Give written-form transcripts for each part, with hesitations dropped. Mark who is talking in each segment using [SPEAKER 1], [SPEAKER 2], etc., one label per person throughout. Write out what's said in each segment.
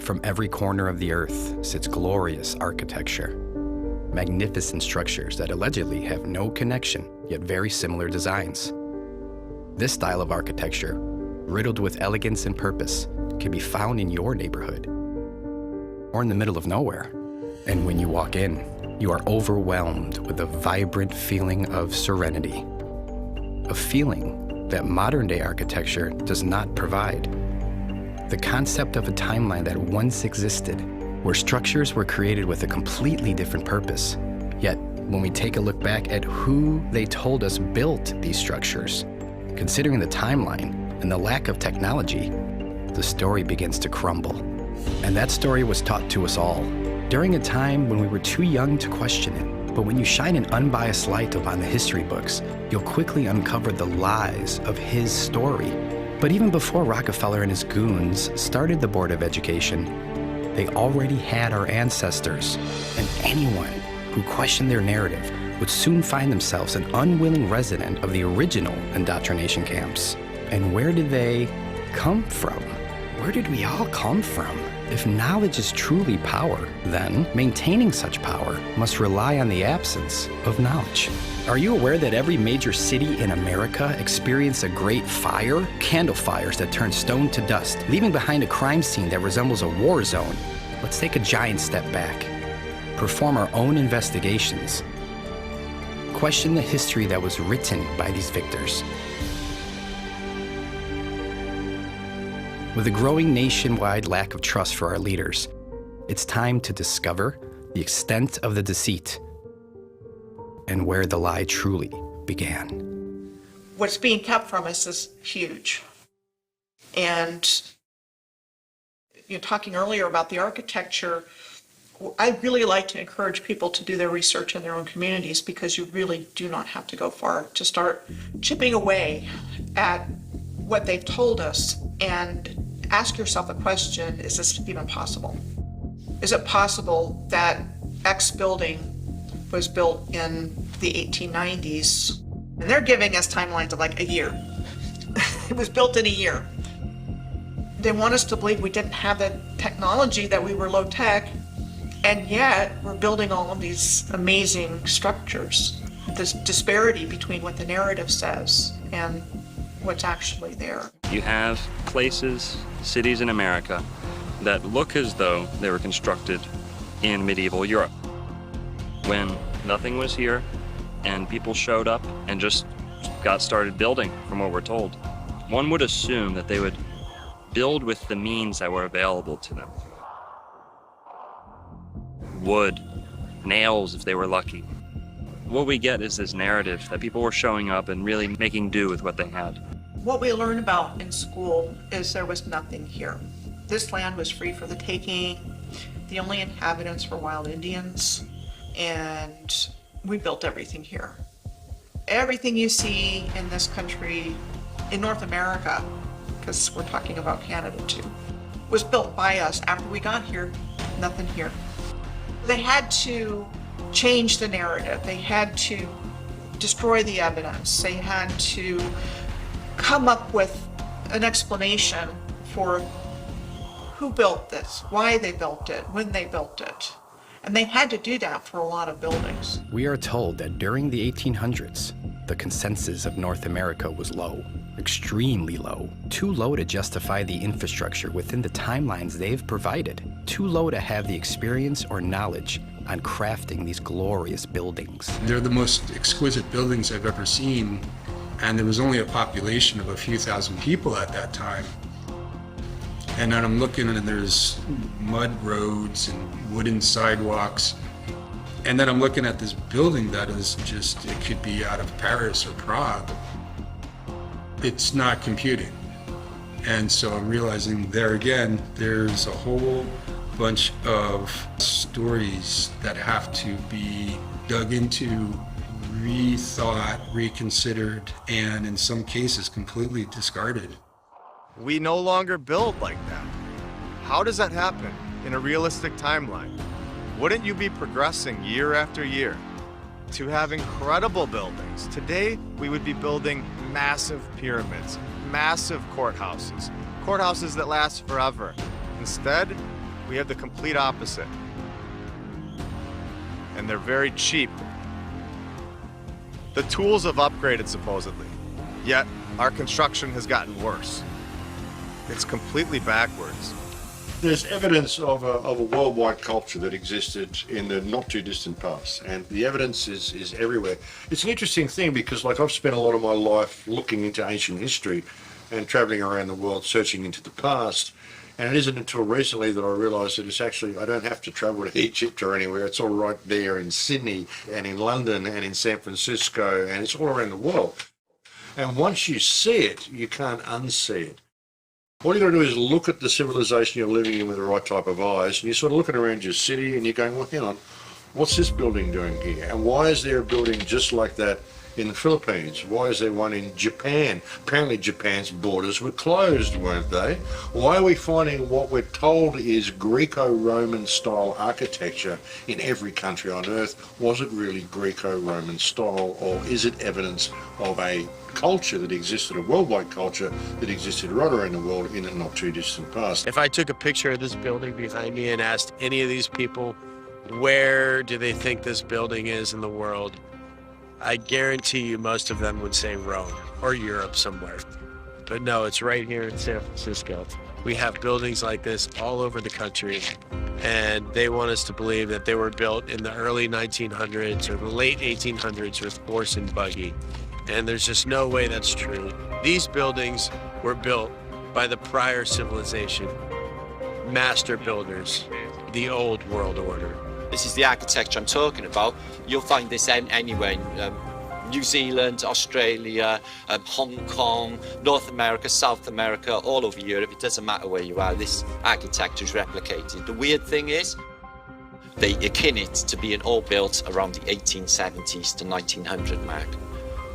[SPEAKER 1] From every corner of the earth sits glorious architecture. Magnificent structures that allegedly have no connection, yet very similar designs. This style of architecture, riddled with elegance and purpose, can be found in your neighborhood or in the middle of nowhere. And when you walk in, you are overwhelmed with a vibrant feeling of serenity. A feeling that modern-day architecture does not provide. The concept of a timeline that once existed, where structures were created with a completely different purpose. Yet, when we take a look back at who they told us built these structures, considering the timeline and the lack of technology, the story begins to crumble. And that story was taught to us all, during a time when we were too young to question it. But when you shine an unbiased light upon the history books, you'll quickly uncover the lies of his story. But even before Rockefeller and his goons started the Board of Education, they already had our ancestors, and anyone who questioned their narrative would soon find themselves an unwilling resident of the original indoctrination camps. And where did they come from? Where did we all come from? If knowledge is truly power, then maintaining such power must rely on the absence of knowledge. Are you aware that every major city in America experienced a great fire? Candle fires that turn stone to dust, leaving behind a crime scene that resembles a war zone. Let's take a giant step back. Perform our own investigations. Question the history that was written by these victors. With a growing nationwide lack of trust for our leaders, it's time to discover the extent of the deceit and where the lie truly began.
[SPEAKER 2] What's being kept from us is huge. And you're talking earlier about the architecture. I really like to encourage people to do their research in their own communities, because you really do not have to go far to start chipping away at what they've told us and ask yourself a question: is this even possible? Is it possible that X building was built in the 1890s, and they're giving us timelines of like a year? It was built in a year. They want us to believe we didn't have the technology, that we were low tech, and yet we're building all of these amazing structures. This disparity between what the narrative says and what's actually there.
[SPEAKER 3] You have places, cities in America that look as though they were constructed in medieval Europe, when nothing was here and people showed up and just got started building, from what we're told. One would assume that they would build with the means that were available to them. Wood, nails if they were lucky. What we get is this narrative that people were showing up and really making do with what they had.
[SPEAKER 2] What we learn about in school is there was nothing here. This land was free for the taking. The only inhabitants were wild Indians, and we built everything here. Everything you see in this country, in North America, because we're talking about Canada too, was built by us. After we got here, nothing here. They had to change the narrative. They had to destroy the evidence. They had to come up with an explanation for who built this, why they built it, when they built it. And they had to do that for a lot of buildings.
[SPEAKER 1] We are told that during the 1800s, the consensus of North America was low, extremely low, too low to justify the infrastructure within the timelines they've provided, too low to have the experience or knowledge on crafting these glorious buildings.
[SPEAKER 4] They're the most exquisite buildings I've ever seen, and there was only a population of a few thousand people at that time. And then I'm looking and there's mud roads and wooden sidewalks. And then I'm looking at this building that is just, it could be out of Paris or Prague. It's not computing. And so I'm realizing there again, there's a whole bunch of stories that have to be dug into, rethought, reconsidered, and in some cases completely discarded.
[SPEAKER 5] We no longer build like that. How does that happen in a realistic timeline? Wouldn't you be progressing year after year to have incredible buildings? Today, we would be building massive pyramids, massive courthouses that last forever. Instead, we have the complete opposite. And they're very cheap. The tools have upgraded supposedly, yet our construction has gotten worse. It's completely backwards.
[SPEAKER 6] There's evidence of a worldwide culture that existed in the not too distant past, and the evidence is everywhere. It's an interesting thing because, like, I've spent a lot of my life looking into ancient history and traveling around the world searching into the past, and it isn't until recently that I realised that it's actually, I don't have to travel to Egypt or anywhere. It's all right there in Sydney and in London and in San Francisco, and it's all around the world. And once you see it, you can't unsee it. All you got to do is look at the civilization you're living in with the right type of eyes, and you're sort of looking around your city and you're going, well, hang on, what's this building doing here? And why is there a building just like that in the Philippines? Why is there one in Japan? Apparently Japan's borders were closed, weren't they? Why are we finding what we're told is Greco-Roman style architecture in every country on earth? Was it really Greco-Roman style, or is it evidence of a culture that existed, a worldwide culture that existed right around the world in a not too distant past?
[SPEAKER 7] If I took a picture of this building behind me and asked any of these people where do they think this building is in the world, I guarantee you most of them would say Rome or Europe somewhere. But no, it's right here in San Francisco. We have buildings like this all over the country, and they want us to believe that they were built in the early 1900s or the late 1800s with horse and buggy. And there's just no way that's true. These buildings were built by the prior civilization, master builders, the old world order.
[SPEAKER 8] This is the architecture I'm talking about. You'll find this anywhere in New Zealand, Australia, Hong Kong, North America, South America, all over Europe. It doesn't matter where you are, this architecture is replicated. The weird thing is, they akin it to being all built around the 1870s to 1900 mark.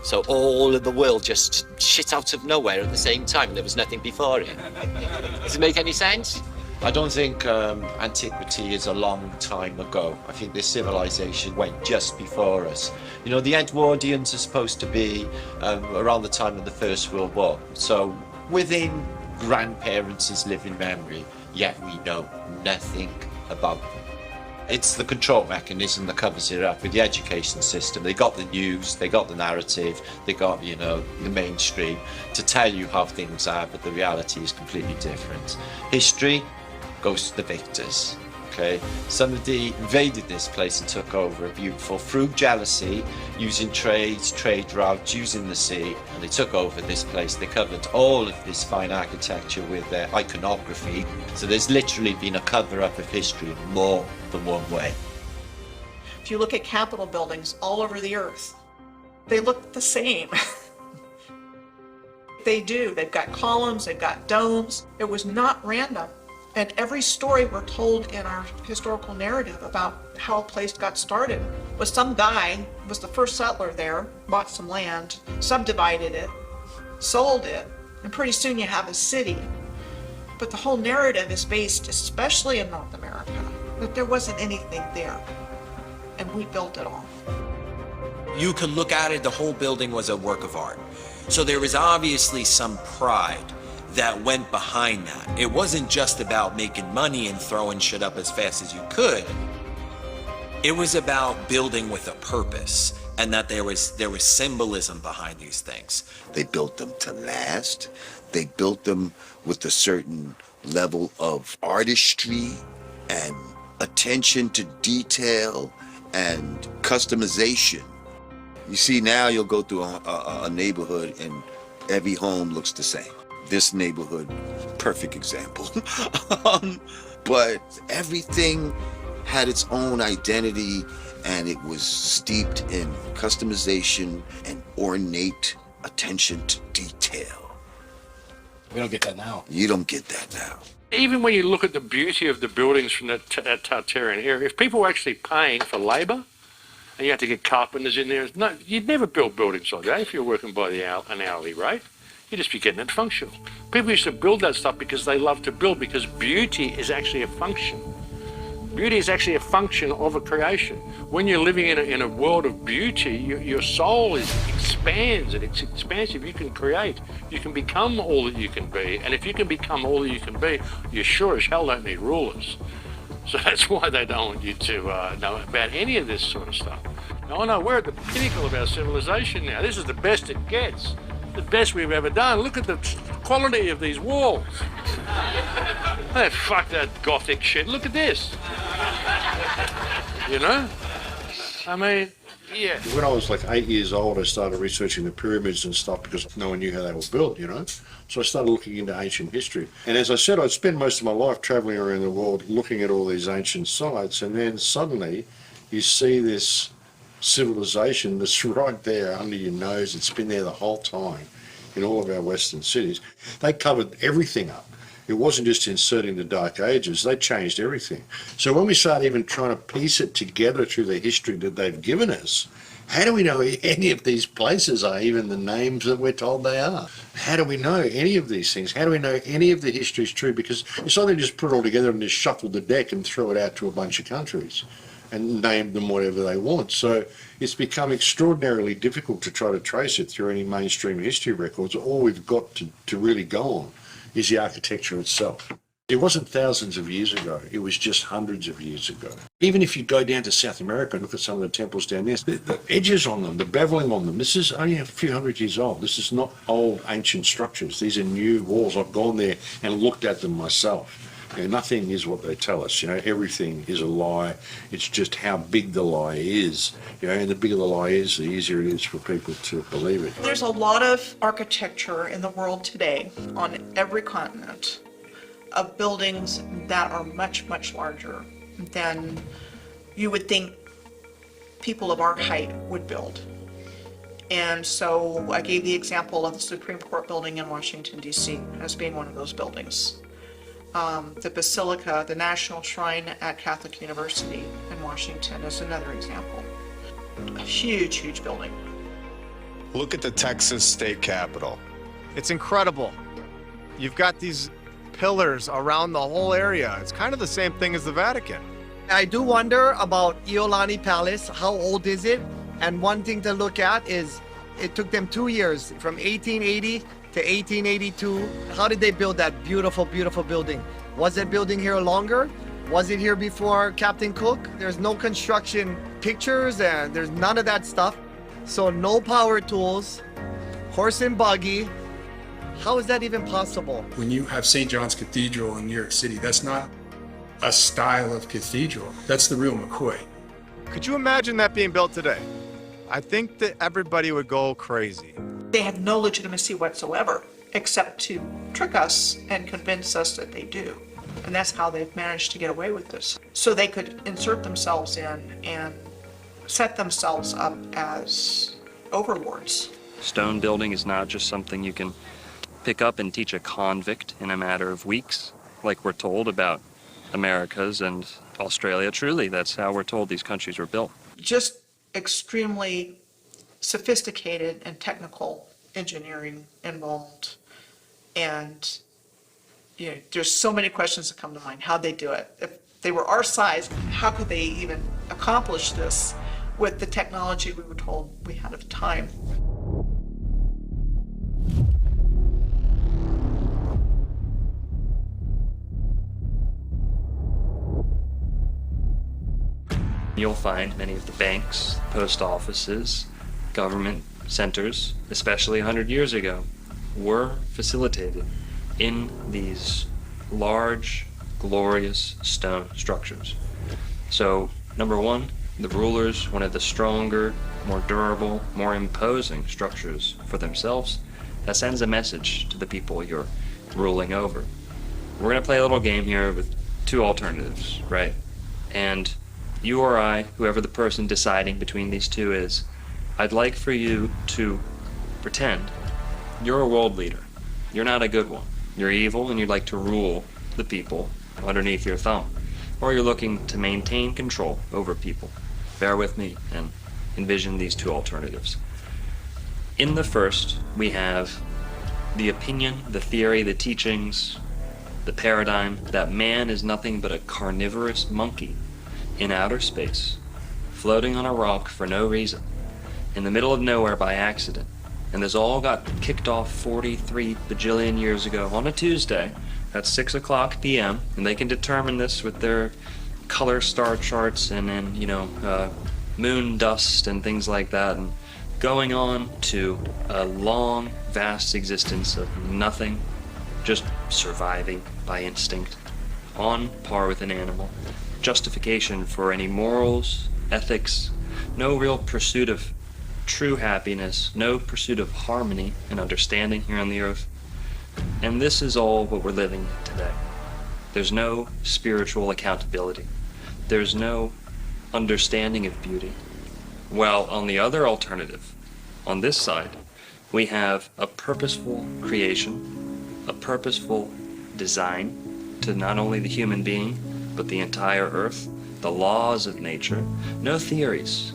[SPEAKER 8] So all of the world just shit out of nowhere at the same time. There was nothing before it. Does it make any sense?
[SPEAKER 9] I don't think antiquity is a long time ago. I think this civilization went just before us. You know, the Edwardians are supposed to be around the time of the First World War. So within grandparents' living memory, yet we know nothing about them. It's the control mechanism that covers it up with the education system. They got the news, they got the narrative, they got, you know, the mainstream to tell you how things are, but the reality is completely different. History goes to the victors, okay? Somebody invaded this place and took over a beautiful, through jealousy, using trade routes, using the sea, and they took over this place. They covered all of this fine architecture with their iconography. So there's literally been a cover-up of history in more than one way.
[SPEAKER 2] If you look at Capitol buildings all over the earth, they look the same. They do. They've got columns, they've got domes. It was not random. And every story we're told in our historical narrative about how a place got started was some guy was the first settler there, bought some land, subdivided it, sold it, and pretty soon you have a city. But the whole narrative is based, especially in North America, that there wasn't anything there, and we built it all.
[SPEAKER 10] You could look at it, the whole building was a work of art. So there was obviously some pride that went behind that. It wasn't just about making money and throwing shit up as fast as you could. It was about building with a purpose, and that there was symbolism behind these things.
[SPEAKER 11] They built them to last. They built them with a certain level of artistry and attention to detail and customization. You see, now you'll go through a neighborhood and every home looks the same. This neighborhood, perfect example. But everything had its own identity, and it was steeped in customization and ornate attention to detail.
[SPEAKER 1] We don't get that now.
[SPEAKER 11] You don't get that now.
[SPEAKER 12] Even when you look at the beauty of the buildings from that Tartarian era, if people were actually paying for labour, and you had to get carpenters in there, no, you'd never build buildings like that if you're working by an hourly rate. You'd just be getting it functional. People used to build that stuff because they love to build, because beauty is actually a function. Beauty is actually a function of a creation. When you're living in a world of beauty, your soul expands, and it's expansive. You can create. You can become all that you can be. And if you can become all that you can be, you sure as hell don't need rulers. So that's why they don't want you to know about any of this sort of stuff. No, no, we're at the pinnacle of our civilization now. This is the best it gets. The best we've ever done. Look at the quality of these walls. Hey, fuck that Gothic shit. Look at this. You know? I mean, yeah.
[SPEAKER 6] When I was like 8 years old, I started researching the pyramids and stuff because no one knew how they were built, you know? So I started looking into ancient history. And as I said, I'd spent most of my life traveling around the world looking at all these ancient sites, and then suddenly you see this civilization that's right there under your nose. It's been there the whole time in all of our Western cities. They covered everything up. It wasn't just inserting the Dark Ages, they changed everything. So when we start even trying to piece it together through the history that they've given us, how do we know any of these places are even the names that we're told they are? How do we know any of these things? How do we know any of the history is true? Because it's not they just put it all together and just shuffle the deck and throw it out to a bunch of countries and name them whatever they want. So it's become extraordinarily difficult to try to trace it through any mainstream history records. All we've got to really go on is the architecture itself. It wasn't thousands of years ago, it was just hundreds of years ago. Even if you go down to South America and look at some of the temples down there, the edges on them, the beveling on them, this is only a few hundred years old. This is not old ancient structures. These are new walls. I've gone there and looked at them myself. You know, nothing is what they tell us. You know, everything is a lie. It's just how big the lie is. You know, and the bigger the lie is, the easier it is for people to believe it.
[SPEAKER 2] There's a lot of architecture in the world today on every continent of buildings that are much, much larger than you would think people of our height would build. And so I gave the example of the Supreme Court building in Washington, D.C. as being one of those buildings. The Basilica, the National Shrine at Catholic University in Washington is another example. A huge, huge building.
[SPEAKER 5] Look at the Texas state capitol. It's incredible. You've got these pillars around the whole area. It's kind of the same thing as the Vatican.
[SPEAKER 13] I do wonder about Iolani Palace. How old is it? And one thing to look at is it took them 2 years, from 1880 to 1882. How did they build that beautiful, beautiful building? Was that building here longer? Was it here before Captain Cook? There's no construction pictures and there's none of that stuff. So no power tools, horse and buggy. How is that even possible?
[SPEAKER 4] When you have St. John's Cathedral in New York City, that's not a style of cathedral. That's the real McCoy.
[SPEAKER 5] Could you imagine that being built today? I think that everybody would go crazy.
[SPEAKER 2] They have no legitimacy whatsoever, except to trick us and convince us that they do. And that's how they've managed to get away with this. So they could insert themselves in and set themselves up as overlords.
[SPEAKER 3] Stone building is not just something you can pick up and teach a convict in a matter of weeks, like we're told about Americas and Australia. Truly, that's how we're told these countries were built.
[SPEAKER 2] Just extremely sophisticated and technical engineering involved. And you know, there's so many questions that come to mind. How'd they do it? If they were our size, how could they even accomplish this with the technology we were told we had at the time?
[SPEAKER 3] You'll find many of the banks, post offices, government centers, especially 100 years ago, were facilitated in these large, glorious stone structures. So, number one, the rulers wanted the stronger, more durable, more imposing structures for themselves. That sends a message to the people you're ruling over. We're going to play a little game here with two alternatives, right? And you or I, whoever the person deciding between these two is, I'd like for you to pretend you're a world leader. You're not a good one. You're evil and you'd like to rule the people underneath your thumb. Or you're looking to maintain control over people. Bear with me and envision these two alternatives. In the first, we have the opinion, the theory, the teachings, the paradigm that man is nothing but a carnivorous monkey in outer space, floating on a rock for no reason, in the middle of nowhere by accident. And this all got kicked off 43 bajillion years ago on a Tuesday at 6 o'clock p.m. And they can determine this with their color star charts and moon dust and things like that. And going on to a long, vast existence of nothing, just surviving by instinct, on par with an animal. Justification for any morals, ethics, no real pursuit of true happiness, no pursuit of harmony and understanding here on the earth. And this is all what we're living in today. There's no spiritual accountability. There's no understanding of beauty. Well, on the other alternative, on this side, we have a purposeful creation, a purposeful design to not only the human being, but the entire earth, the laws of nature. No theories,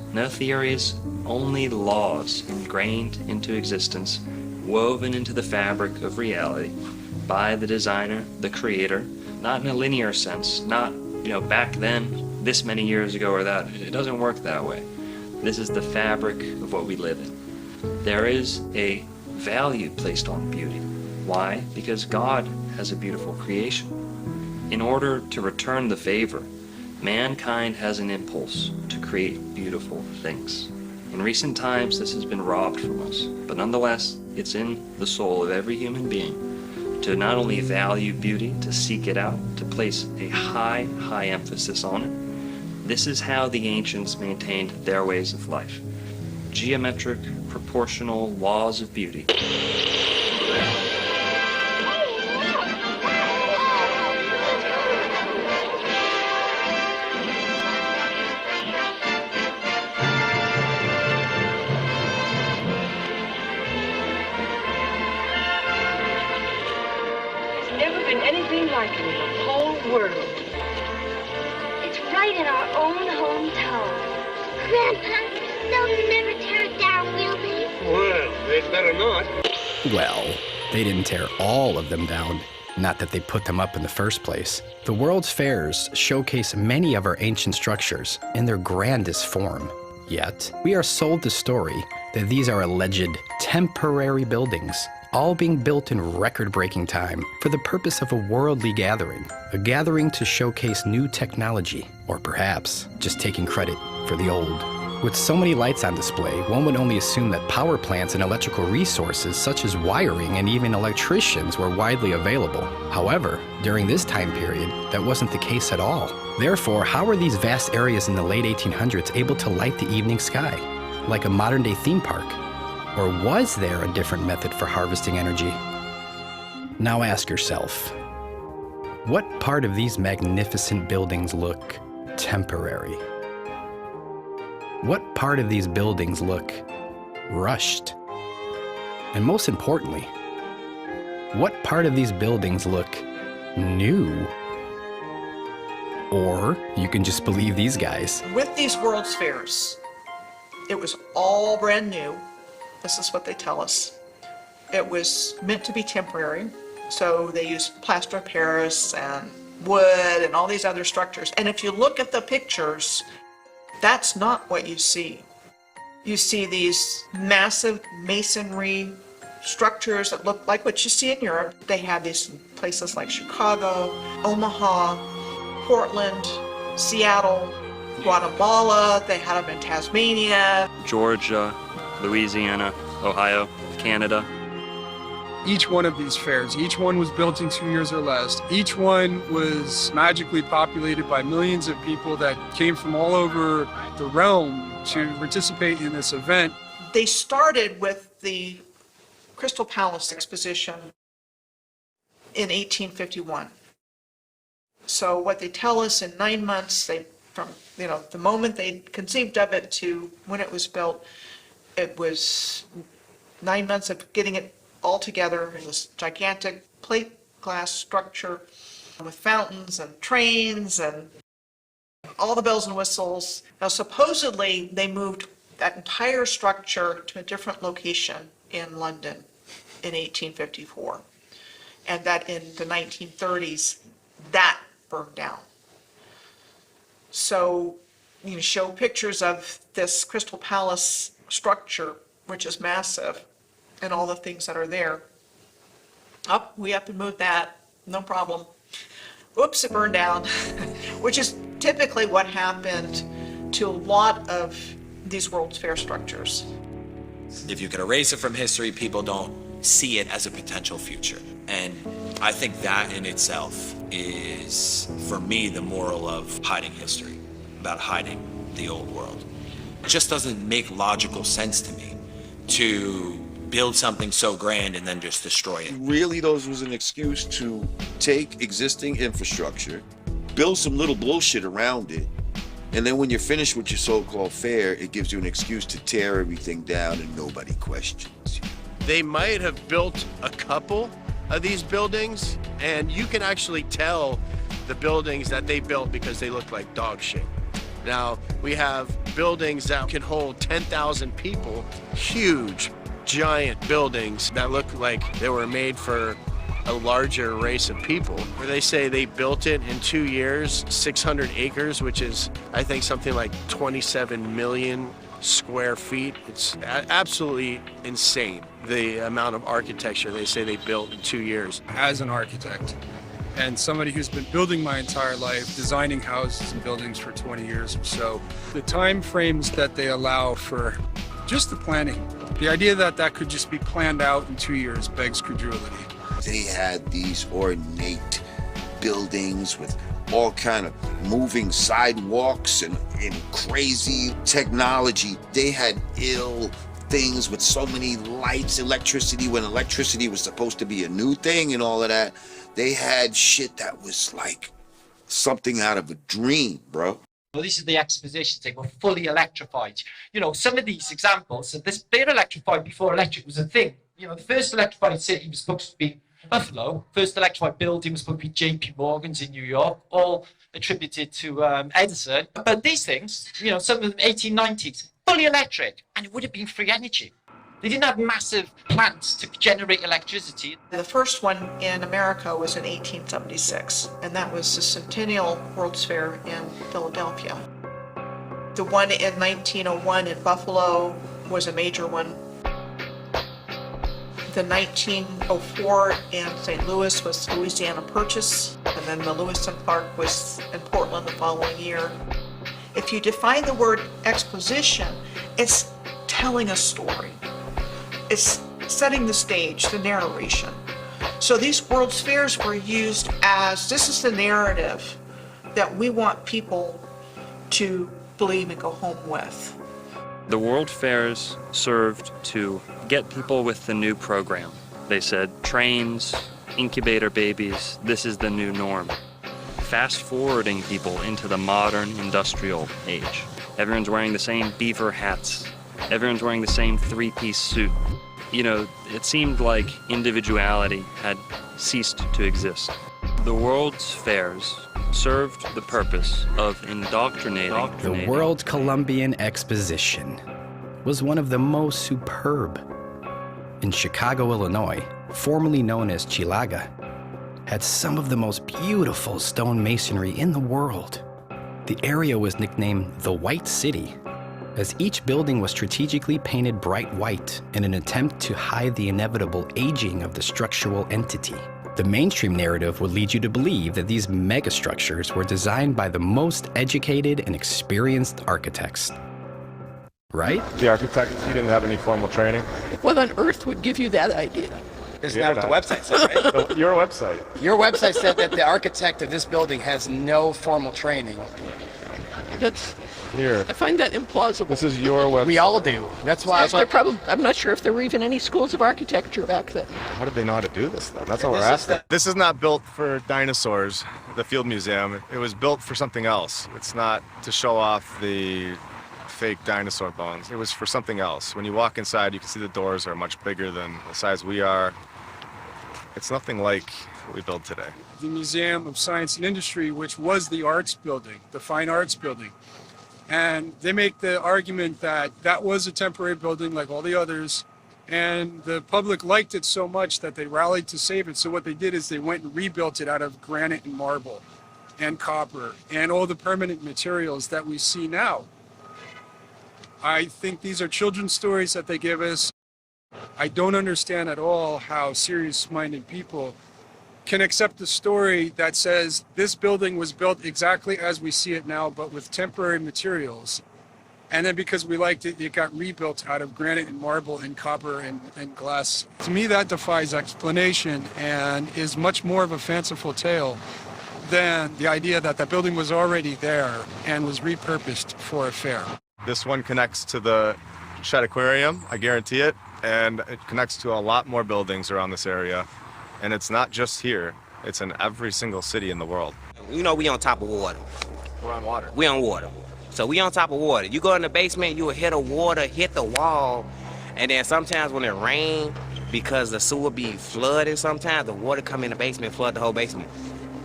[SPEAKER 3] only laws ingrained into existence, woven into the fabric of reality by the designer, the creator, not in a linear sense, not, back then, this many years ago or that. It doesn't work that way. This is the fabric of what we live in. There is a value placed on beauty. Why? Because God has a beautiful creation. In order to return the favor, mankind has an impulse to create beautiful things. In recent times, this has been robbed from us, but nonetheless, it's in the soul of every human being to not only value beauty, to seek it out, to place a high, high emphasis on it. This is how the ancients maintained their ways of life. Geometric, proportional laws of beauty.
[SPEAKER 14] Anything like it in the whole world. It's right in our own hometown.
[SPEAKER 15] Grandpa, they'll never tear it down, will they?
[SPEAKER 12] Well, they'd better not.
[SPEAKER 1] Well, they didn't tear all of them down. Not that they put them up in the first place. The World's Fairs showcase many of our ancient structures in their grandest form. Yet, we are sold the story that these are alleged temporary buildings, all being built in record-breaking time for the purpose of a worldly gathering, a gathering to showcase new technology, or perhaps just taking credit for the old. With so many lights on display, one would only assume that power plants and electrical resources such as wiring and even electricians were widely available. However, during this time period, that wasn't the case at all. Therefore, how were these vast areas in the late 1800s able to light the evening sky, like a modern-day theme park? Or was there a different method for harvesting energy? Now ask yourself, what part of these magnificent buildings look temporary? What part of these buildings look rushed? And most importantly, what part of these buildings look new? Or you can just believe these guys.
[SPEAKER 2] With these World's Fairs, it was all brand new. This is what they tell us. It was meant to be temporary, so they used plaster of Paris and wood and all these other structures. And if you look at the pictures, that's not what you see. You see these massive masonry structures that look like what you see in Europe. They have these in places like Chicago, Omaha, Portland, Seattle, Guatemala. They had them in Tasmania,
[SPEAKER 3] Georgia, Louisiana, Ohio, Canada.
[SPEAKER 4] Each one of these fairs, each one was built in 2 years or less. Each one was magically populated by millions of people that came from all over the realm to participate in this event.
[SPEAKER 2] They started with the Crystal Palace exposition in 1851. So what they tell us in 9 months, from the moment they conceived of it to when it was built, it was 9 months of getting it all together in this gigantic plate glass structure with fountains and trains and all the bells and whistles. Now, supposedly, they moved that entire structure to a different location in London in 1854, and that in the 1930s, that burned down. So, you show pictures of this Crystal Palace structure, which is massive, and all the things that are there. Oh, we have to move that, no problem. Oops, it burned down, which is typically what happened to a lot of these World's Fair structures.
[SPEAKER 10] If you could erase it from history, people don't see it as a potential future. And I think that in itself is, for me, the moral of hiding history, about hiding the old world. It just doesn't make logical sense to me to build something so grand and then just destroy it.
[SPEAKER 11] Really, those was an excuse to take existing infrastructure, build some little bullshit around it, and then when you're finished with your so-called fair, it gives you an excuse to tear everything down and nobody questions you.
[SPEAKER 7] They might have built a couple of these buildings, and you can actually tell the buildings that they built because they look like dog shit. Now, we have buildings that can hold 10,000 people, huge, giant buildings that look like they were made for a larger race of people, where they say they built it in 2 years, 600 acres, which is, I think, something like 27 million square feet. It's absolutely insane, the amount of architecture they say they built in 2 years.
[SPEAKER 4] As an architect and somebody who's been building my entire life, designing houses and buildings for 20 years or so, the time frames that they allow for just the planning, the idea that that could just be planned out in 2 years begs credulity.
[SPEAKER 11] They had these ornate buildings with all kind of moving sidewalks and crazy technology. They had ill things with so many lights, electricity, when electricity was supposed to be a new thing and all of that. They had shit that was like something out of a dream, bro.
[SPEAKER 8] Well, these are the expositions. They were fully electrified. You know, some of these examples, they're electrified before electric was a thing. You know, the first electrified city was supposed to be Buffalo. First electrified building was supposed to be JP Morgan's in New York, all attributed to Edison. But these things, you know, some of them 1890s, fully electric, and it would have been free energy. They didn't have massive plants to generate electricity.
[SPEAKER 2] The first one in America was in 1876, and that was the Centennial World's Fair in Philadelphia. The one in 1901 in Buffalo was a major one. The 1904 in St. Louis was Louisiana Purchase, and then the Lewis and Clark was in Portland the following year. If you define the word exposition, it's telling a story. It's setting the stage, the narration. So these World's Fairs were used as, this is the narrative that we want people to believe and go home with.
[SPEAKER 3] The World Fairs served to get people with the new program. They said, trains, incubator babies, this is the new norm. Fast forwarding people into the modern industrial age. Everyone's wearing the same beaver hats. Everyone's wearing the same three-piece suit. You know, it seemed like individuality had ceased to exist. The World's Fairs served the purpose of indoctrinating.
[SPEAKER 1] The World Columbian Exposition was one of the most superb. In Chicago, Illinois, formerly known as Chilaga, had some of the most beautiful stone masonry in the world. The area was nicknamed the White City, as each building was strategically painted bright white in an attempt to hide the inevitable aging of the structural entity. The mainstream narrative would lead you to believe that these megastructures were designed by the most educated and experienced architects. Right?
[SPEAKER 16] The architect, he didn't have any formal training.
[SPEAKER 17] What on earth would give you that idea?
[SPEAKER 18] Isn't that what the website said, right?
[SPEAKER 16] Your website.
[SPEAKER 18] Your website said that the architect of this building has no formal training.
[SPEAKER 17] That's...
[SPEAKER 16] Here.
[SPEAKER 17] I find that implausible.
[SPEAKER 16] This is your website.
[SPEAKER 18] We all do. That's why.
[SPEAKER 17] I'm not sure if there were even any schools of architecture back then.
[SPEAKER 16] How did they know how to do this, though? That's what we're asking.
[SPEAKER 5] This is not built for dinosaurs, the Field Museum. It was built for something else. It's not to show off the fake dinosaur bones. It was for something else. When you walk inside, you can see the doors are much bigger than the size we are. It's nothing like we build today.
[SPEAKER 19] The Museum of Science and Industry, which was the arts building, the fine arts building. And they make the argument that that was a temporary building like all the others, and the public liked it so much that they rallied to save it. So what they did is they went and rebuilt it out of granite and marble and copper and all the permanent materials that we see now. I think these are children's stories that they give us. I don't understand at all how serious-minded people can accept a story that says this building was built exactly as we see it now, but with temporary materials. And then because we liked it, it got rebuilt out of granite and marble and copper and glass. To me, that defies explanation and is much more of a fanciful tale than the idea that that building was already there and was repurposed for a fair.
[SPEAKER 5] This one connects to the Shed Aquarium, I guarantee it, and it connects to a lot more buildings around this area. And it's not just here, it's in every single city in the world.
[SPEAKER 20] You know we on top of water.
[SPEAKER 5] We're on water.
[SPEAKER 20] We on water. So we on top of water. You go in the basement, you will hit the water, hit the wall, and then sometimes when it rains, because the sewer be flooded sometimes, the water come in the basement, flood the whole basement.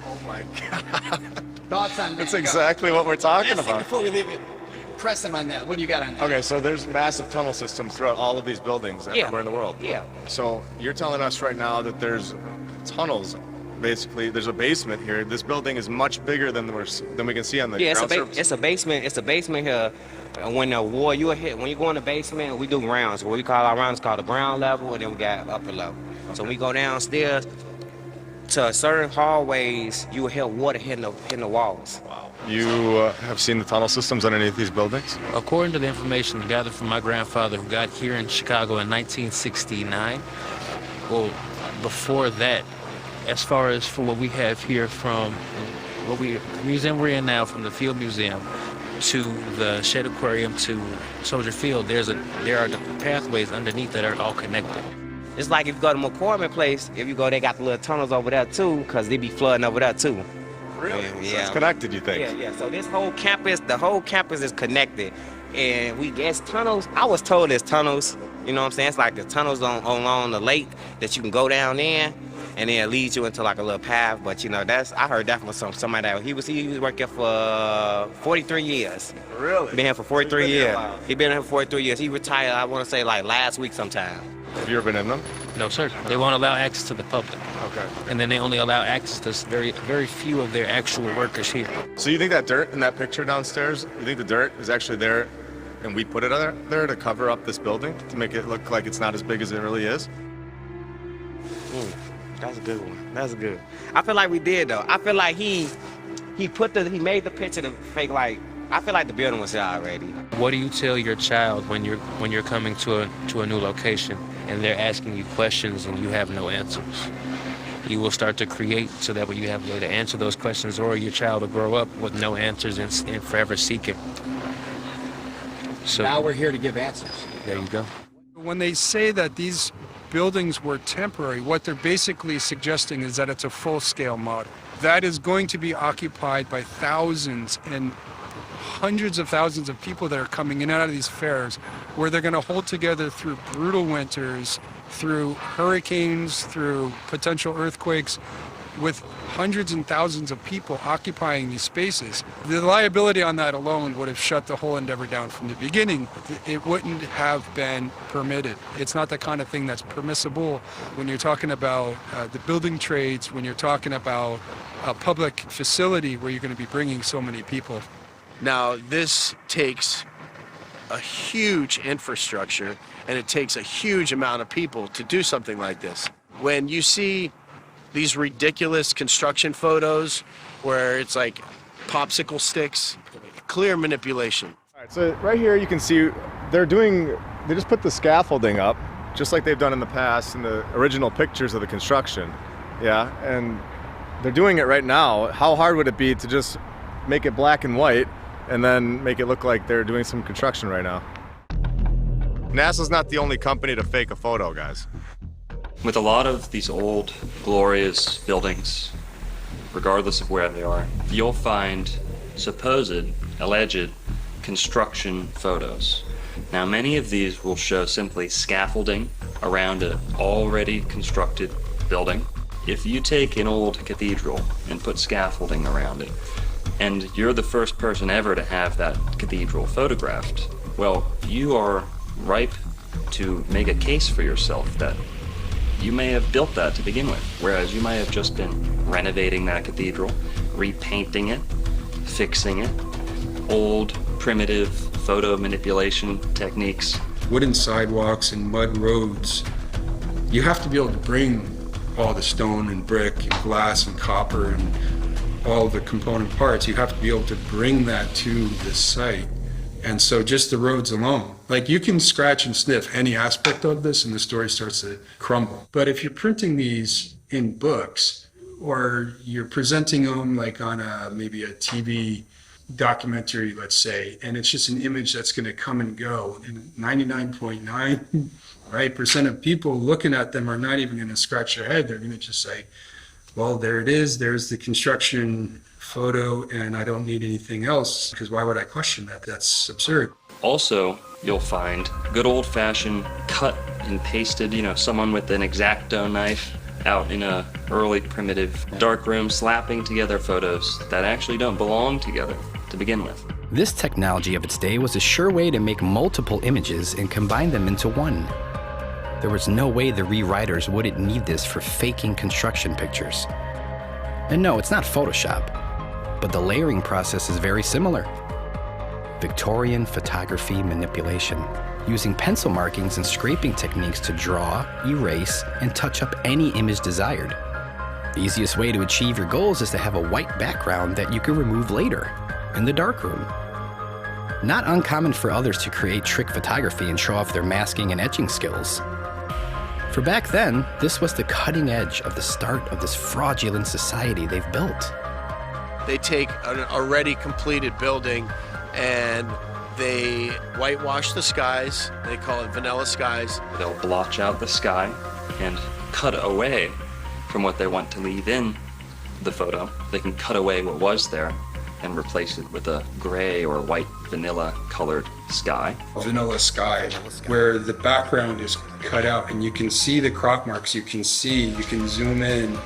[SPEAKER 5] Oh my God.
[SPEAKER 18] Thoughts on that?
[SPEAKER 5] That's exactly what we're talking
[SPEAKER 18] Last thing
[SPEAKER 5] about.
[SPEAKER 18] before we leave it, press them on that. What do you got on that?
[SPEAKER 5] Okay, so there's massive tunnel systems throughout all of these buildings everywhere in the world.
[SPEAKER 20] Yeah.
[SPEAKER 5] So you're telling us right now that there's tunnels, basically. There's a basement here. This building is much bigger than we can see on the ground surface.
[SPEAKER 20] It's a basement. It's a basement here. When the war you hit, when you go in the basement, we do rounds. What we call our rounds called the ground level, and then we got upper level. So when we go downstairs to certain hallways, you will hear water hitting the walls.
[SPEAKER 5] Wow. You have seen the tunnel systems underneath these buildings?
[SPEAKER 21] According to the information gathered from my grandfather, who got here in Chicago in 1969, well, before that, as far as for what we have here from museum we're in now, from the Field Museum to the Shed Aquarium to Soldier Field, there are the pathways underneath that are all connected.
[SPEAKER 20] It's like if you go to McCormick Place, if you go, they got the little tunnels over there too, because they be flooding over there too.
[SPEAKER 5] Really?
[SPEAKER 20] Yeah.
[SPEAKER 5] So it's connected, you think?
[SPEAKER 20] Yeah. So this whole campus, the whole campus is connected. And we guess tunnels, I was told there's tunnels, you know what I'm saying? It's like the tunnels along the lake that you can go down there, and then it leads you into like a little path. But you know, I heard that from somebody that he was working for 43 years.
[SPEAKER 5] Really?
[SPEAKER 20] Been here for 43 years. He been here for 43 years. He retired, I want to say like last week sometime.
[SPEAKER 5] Have you ever been in them?
[SPEAKER 21] No, sir. They won't allow access to the public.
[SPEAKER 5] Okay.
[SPEAKER 21] And then they only allow access to very few of their actual workers here.
[SPEAKER 5] So you think that dirt in that picture downstairs, you think the dirt is actually there and we put it there to cover up this building, to make it look like it's not as big as it really is?
[SPEAKER 20] That's a good one. That's good. I feel like we did though. I feel like he made the picture to fake like, I feel like the building was here already.
[SPEAKER 21] What do you tell your child when you're coming to a new location and they're asking you questions and you have no answers? You will start to create so that way you have a way to answer those questions, or your child will grow up with no answers and forever seeking. So
[SPEAKER 18] now we're here to give answers.
[SPEAKER 21] There you go.
[SPEAKER 19] When they say that these buildings were temporary, what they're basically suggesting is that it's a full-scale model. That is going to be occupied by thousands and hundreds of thousands of people that are coming in and out of these fairs, where they're going to hold together through brutal winters, through hurricanes, through potential earthquakes, with hundreds and thousands of people occupying these spaces. The liability on that alone would have shut the whole endeavor down from the beginning. It wouldn't have been permitted. It's not the kind of thing that's permissible when you're talking about the building trades, when you're talking about a public facility where you're going to be bringing so many people.
[SPEAKER 7] Now, this takes a huge infrastructure, and it takes a huge amount of people to do something like this. When you see these ridiculous construction photos where it's like popsicle sticks, clear manipulation.
[SPEAKER 5] All right, so right here you can see they just put the scaffolding up, just like they've done in the past in the original pictures of the construction. Yeah, and they're doing it right now. How hard would it be to just make it black and white and then make it look like they're doing some construction right now? NASA's not the only company to fake a photo, guys.
[SPEAKER 3] With a lot of these old, glorious buildings, regardless of where they are, you'll find supposed, alleged construction photos. Now, many of these will show simply scaffolding around an already constructed building. If you take an old cathedral and put scaffolding around it, and you're the first person ever to have that cathedral photographed, well, you are ripe to make a case for yourself that you may have built that to begin with, whereas you might have just been renovating that cathedral, repainting it, fixing it, old primitive photo manipulation techniques.
[SPEAKER 4] Wooden sidewalks and mud roads, you have to be able to bring all the stone and brick and glass and copper and all the component parts. You have to be able to bring that to the site. And so just the roads alone, like you can scratch and sniff any aspect of this and the story starts to crumble. But if you're printing these in books or you're presenting them like on maybe a TV documentary, let's say, and it's just an image that's going to come and go, and 99.9% of people looking at them are not even going to scratch their head. They're going to just say, well, there it is, there's the construction photo, and I don't need anything else, because why would I question that? That's absurd.
[SPEAKER 3] Also, you'll find good old-fashioned cut and pasted, someone with an X-Acto knife out in a early primitive dark room slapping together photos that actually don't belong together to begin with.
[SPEAKER 1] This technology of its day was a sure way to make multiple images and combine them into one. There was no way the rewriters wouldn't need this for faking construction pictures. And no, it's not Photoshop, but the layering process is very similar. Victorian photography manipulation, using pencil markings and scraping techniques to draw, erase, and touch up any image desired. The easiest way to achieve your goals is to have a white background that you can remove later in the darkroom. Not uncommon for others to create trick photography and show off their masking and etching skills. For back then, this was the cutting edge of the start of this fraudulent society they've built.
[SPEAKER 7] They take an already completed building and they whitewash the skies. They call it vanilla skies.
[SPEAKER 3] They'll blotch out the sky and cut away from what they want to leave in the photo. They can cut away what was there and replace it with a gray or white vanilla colored sky.
[SPEAKER 4] Vanilla sky, where the background is cut out and you can see the crop marks, you can zoom in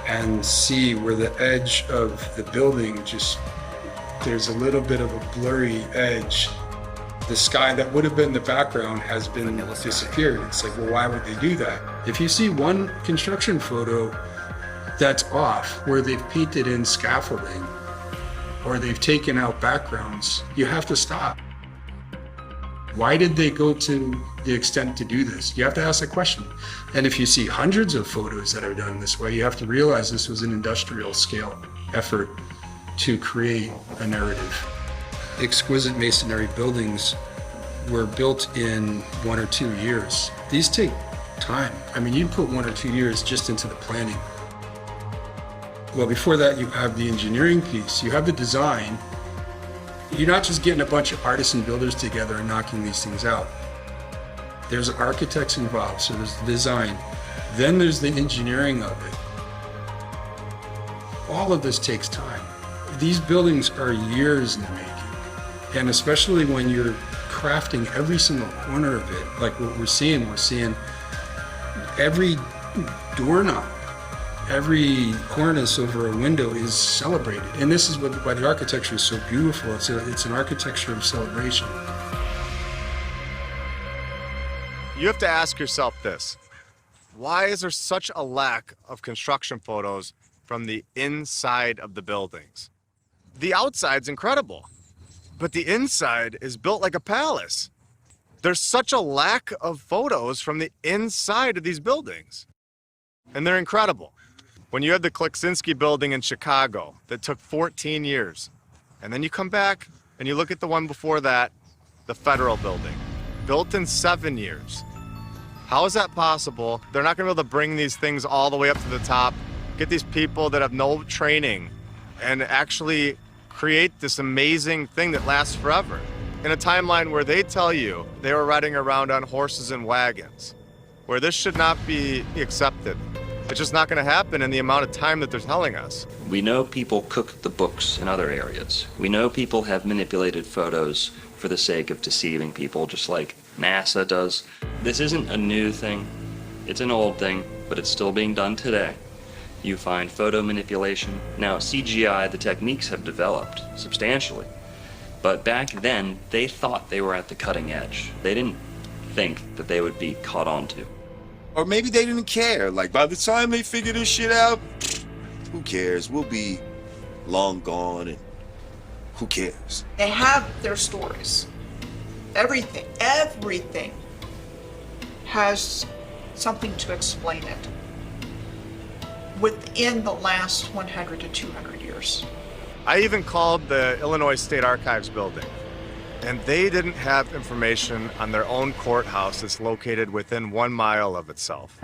[SPEAKER 4] and see where the edge of the building there's a little bit of a blurry edge. The sky that would have been the background has been disappeared. It's like, well, why would they do that? If you see one construction photo that's off, where they've painted in scaffolding, or they've taken out backgrounds, you have to stop. Why did they go to the extent to do this? You have to ask that question. And if you see hundreds of photos that are done this way, you have to realize this was an industrial scale effort to create a narrative. Exquisite masonry buildings were built in 1 or 2 years. These take time. I mean, you put 1 or 2 years just into the planning. Well, before that, you have the engineering piece, you have the design. You're not just getting a bunch of artists and builders together and knocking these things out. There's architects involved, so there's the design. Then there's the engineering of it. All of this takes time. These buildings are years in the making. And especially when you're crafting every single corner of it, like what we're seeing every doorknob, every cornice over a window is celebrated. And this is why the architecture is so beautiful. It's an architecture of celebration.
[SPEAKER 5] You have to ask yourself this. Why is there such a lack of construction photos from the inside of the buildings? The outside's incredible, but the inside is built like a palace. There's such a lack of photos from the inside of these buildings, and they're incredible. When you had the Kleksinski building in Chicago that took 14 years, and then you come back and you look at the one before that, the Federal building, built in 7 years. How is that possible? They're not gonna be able to bring these things all the way up to the top, get these people that have no training, and actually create this amazing thing that lasts forever. In a timeline where they tell you they were riding around on horses and wagons, where this should not be accepted. It's just not gonna happen in the amount of time that they're telling us.
[SPEAKER 3] We know people cook the books in other areas. We know people have manipulated photos for the sake of deceiving people, just like NASA does. This isn't a new thing. It's an old thing, but it's still being done today. You find photo manipulation. Now, CGI, the techniques have developed substantially. But back then, they thought they were at the cutting edge. They didn't think that they would be caught on to.
[SPEAKER 11] Or maybe they didn't care. Like, by the time they figure this shit out, who cares? We'll be long gone, and who cares?
[SPEAKER 2] They have their stories. Everything has something to explain it within the last 100 to 200 years.
[SPEAKER 5] I even called the Illinois State Archives building, and they didn't have information on their own courthouse that's located within 1 mile of itself.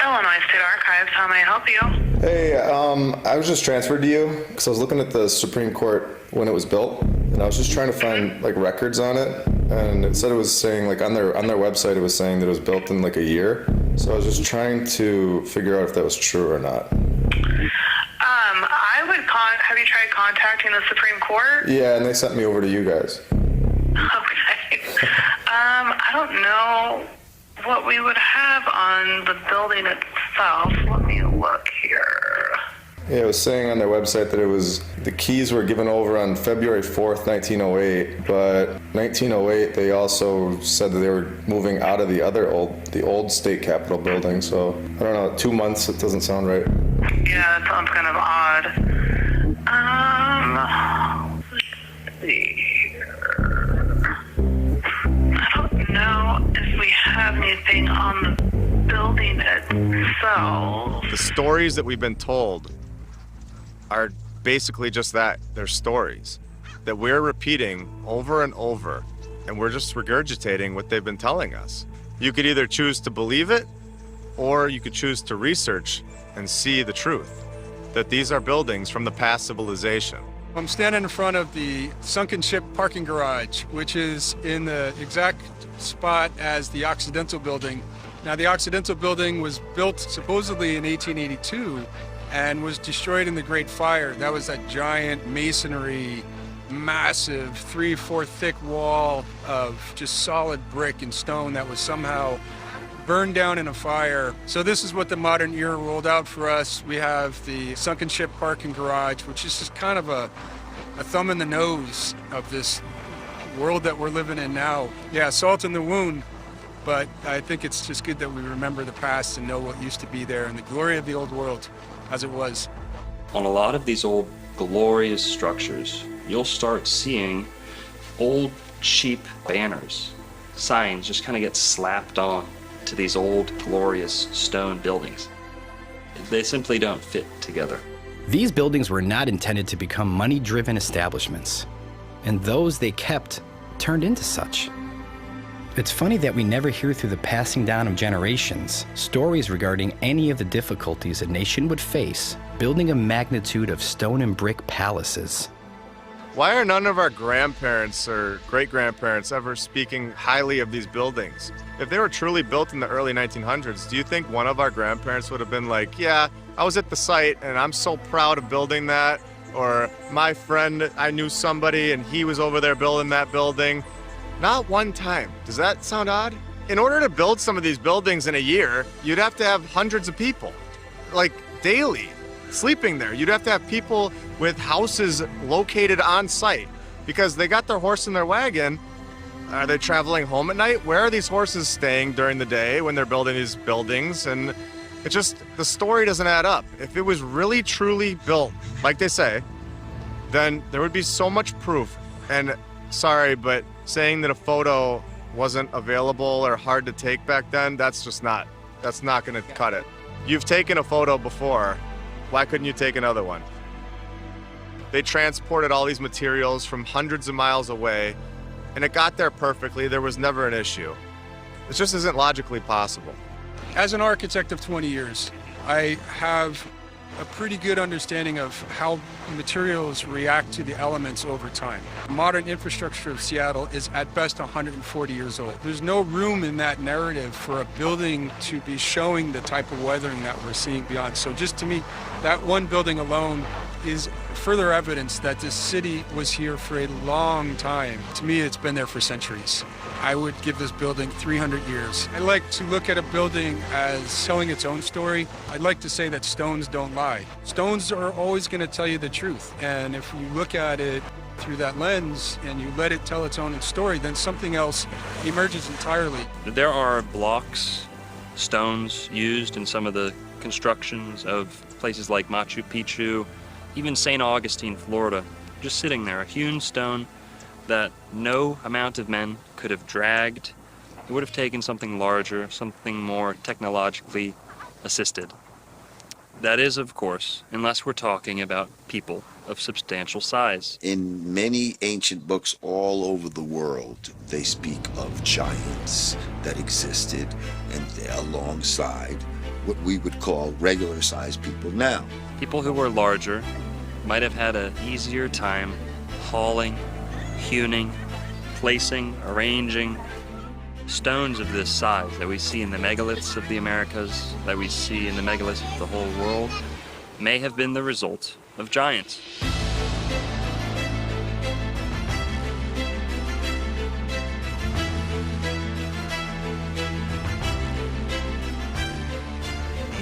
[SPEAKER 9] Illinois State Archives, how may I help you?
[SPEAKER 16] Hey, I was just transferred to you because I was looking at the Supreme Court when it was built, and I was just trying to find like records on it, and it said it was saying like on their website it was saying that it was built in like a year. So I was just trying to figure out if that was true or not.
[SPEAKER 9] I would have you tried contacting the Supreme Court?
[SPEAKER 16] Yeah, and they sent me over to you guys.
[SPEAKER 9] Okay. I don't know what we would have on the building itself. Let me look here.
[SPEAKER 16] Yeah, it was saying on their website that it was the keys were given over on February 4th, 1908, but 1908 they also said that they were moving out of the old state capitol building, so I don't know, 2 months, it doesn't sound right.
[SPEAKER 9] Yeah, that sounds kind of odd. Let's see here. I don't know if we have anything on the building itself.
[SPEAKER 5] The stories that we've been told are basically just that. They're stories that we're repeating over and over, and we're just regurgitating what they've been telling us. You could either choose to believe it, or you could choose to research and see the truth, that these are buildings from the past civilization.
[SPEAKER 19] I'm standing in front of the sunken ship parking garage, which is in the exact spot as the Occidental building. Now, the Occidental building was built supposedly in 1882 and was destroyed in the Great Fire. That was that giant masonry, massive 3-4 thick wall of just solid brick and stone that was somehow burned down in a fire. So this is what the modern era rolled out for us. We have the sunken ship parking garage, which is just kind of a thumb in the nose of this world that we're living in now. Yeah, salt in the wound, but I think it's just good that we remember the past and know what used to be there and the glory of the old world as it was.
[SPEAKER 3] On a lot of these old glorious structures, you'll start seeing old cheap banners, signs just kind of get slapped on to these old glorious stone buildings. They simply don't fit together.
[SPEAKER 1] These buildings were not intended to become money-driven establishments, and those they kept turned into such. It's funny that we never hear through the passing down of generations stories regarding any of the difficulties a nation would face building a magnitude of stone and brick palaces.
[SPEAKER 5] Why are none of our grandparents or great-grandparents ever speaking highly of these buildings? If they were truly built in the early 1900s, do you think one of our grandparents would have been like, yeah, I was at the site and I'm so proud of building that, or my friend, I knew somebody and he was over there building that building? Not one time. Does that sound odd? In order to build some of these buildings in a year, you'd have to have hundreds of people, like daily, sleeping there. You'd have to have people with houses located on site because they got their horse and their wagon. Are they traveling home at night? Where are these horses staying during the day when they're building these buildings? And it just, the story doesn't add up. If it was really truly built, like they say, then there would be so much proof. And sorry, but saying that a photo wasn't available or hard to take back then, that's not gonna cut it. You've taken a photo before. Why couldn't you take another one? They transported all these materials from hundreds of miles away, and it got there perfectly. There was never an issue. It just isn't logically possible.
[SPEAKER 19] As an architect of 20 years, I have a pretty good understanding of how materials react to the elements over time. The modern infrastructure of Seattle is at best 140 years old. There's no room in that narrative for a building to be showing the type of weathering that we're seeing beyond. So just to me, that one building alone is further evidence that this city was here for a long time. To me, it's been there for centuries. I would give this building 300 years. I like to look at a building as telling its own story. I'd like to say that stones don't lie. Stones are always going to tell you the truth. And if you look at it through that lens and you let it tell its own story, then something else emerges entirely.
[SPEAKER 3] There are blocks, stones used in some of the constructions of places like Machu Picchu, even St. Augustine, Florida, just sitting there, a hewn stone that no amount of men could have dragged. It would have taken something larger, something more technologically assisted. That is, of course, unless we're talking about people of substantial size.
[SPEAKER 11] In many ancient books all over the world, they speak of giants that existed and alongside what we would call regular-sized people now.
[SPEAKER 3] People who were larger might have had an easier time hauling, hewing, placing, arranging stones of this size that we see in the megaliths of the Americas, that we see in the megaliths of the whole world, may have been the result of giants.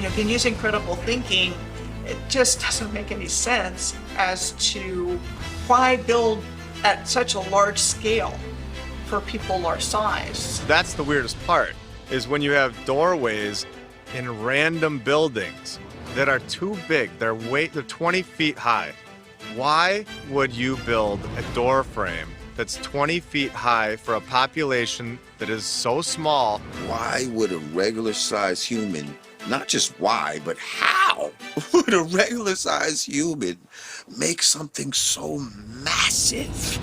[SPEAKER 2] If you're using critical thinking, it just doesn't make any sense as to why build at such a large scale for people our size.
[SPEAKER 5] That's the weirdest part, is when you have doorways in random buildings that are too big. They're 20 feet high. Why would you build a door frame that's 20 feet high for a population that is so small?
[SPEAKER 11] Why would a regular-sized human, not just why, but how would a regular-sized human make something so massive?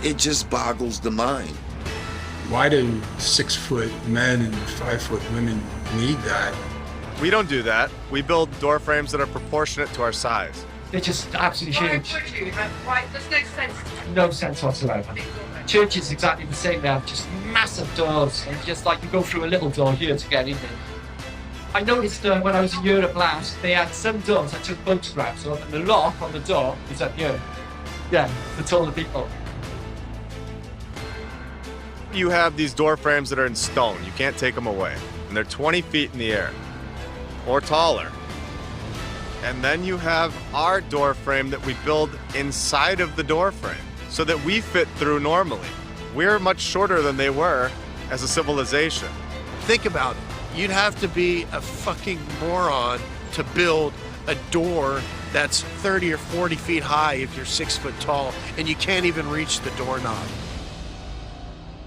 [SPEAKER 11] It just boggles the mind.
[SPEAKER 4] Why do 6-foot men and 5-foot women need that?
[SPEAKER 5] We don't do that. We build door frames that are proportionate to our size.
[SPEAKER 18] They're just absolutely huge.
[SPEAKER 9] Right, there's no sense.
[SPEAKER 18] No sense whatsoever. Church is exactly the same. They have just massive doors, and just like you go through a little door here to get in there. I noticed when I was in Europe last, they had some doors I took photographs of, and the lock on the door is up here. Yeah, for taller people.
[SPEAKER 5] You have these door frames that are in stone. You can't take them away. And they're 20 feet in the air or taller. And then you have our door frame that we build inside of the door frame so that we fit through normally. We're much shorter than they were as a civilization.
[SPEAKER 7] Think about it. You'd have to be a fucking moron to build a door that's 30 or 40 feet high if you're 6 foot tall, and you can't even reach the doorknob.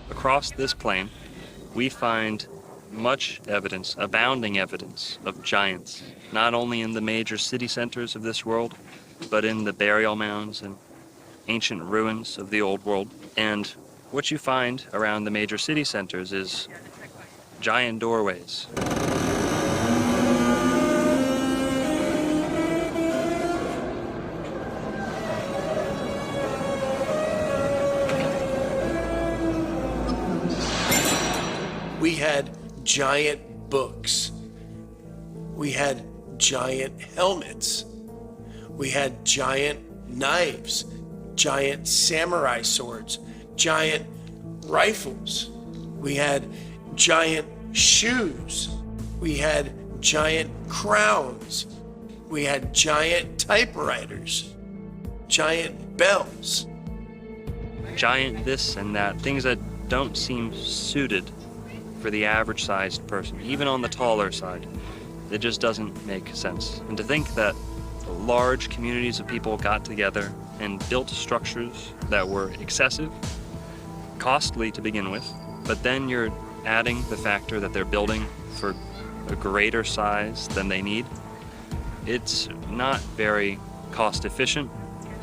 [SPEAKER 3] Across this plain, we find much evidence, abounding evidence of giants, not only in the major city centers of this world, but in the burial mounds and ancient ruins of the old world. And what you find around the major city centers is giant doorways.
[SPEAKER 7] We had giant books. We had giant helmets. We had giant knives, giant samurai swords, giant rifles. We had giant shoes. We had giant crowns. We had giant typewriters, giant bells.
[SPEAKER 3] Giant this and that, things that don't seem suited for the average sized person, even on the taller side. It just doesn't make sense. And to think that large communities of people got together and built structures that were excessive, costly to begin with, but then you're adding the factor that they're building for a greater size than they need. It's not very cost efficient.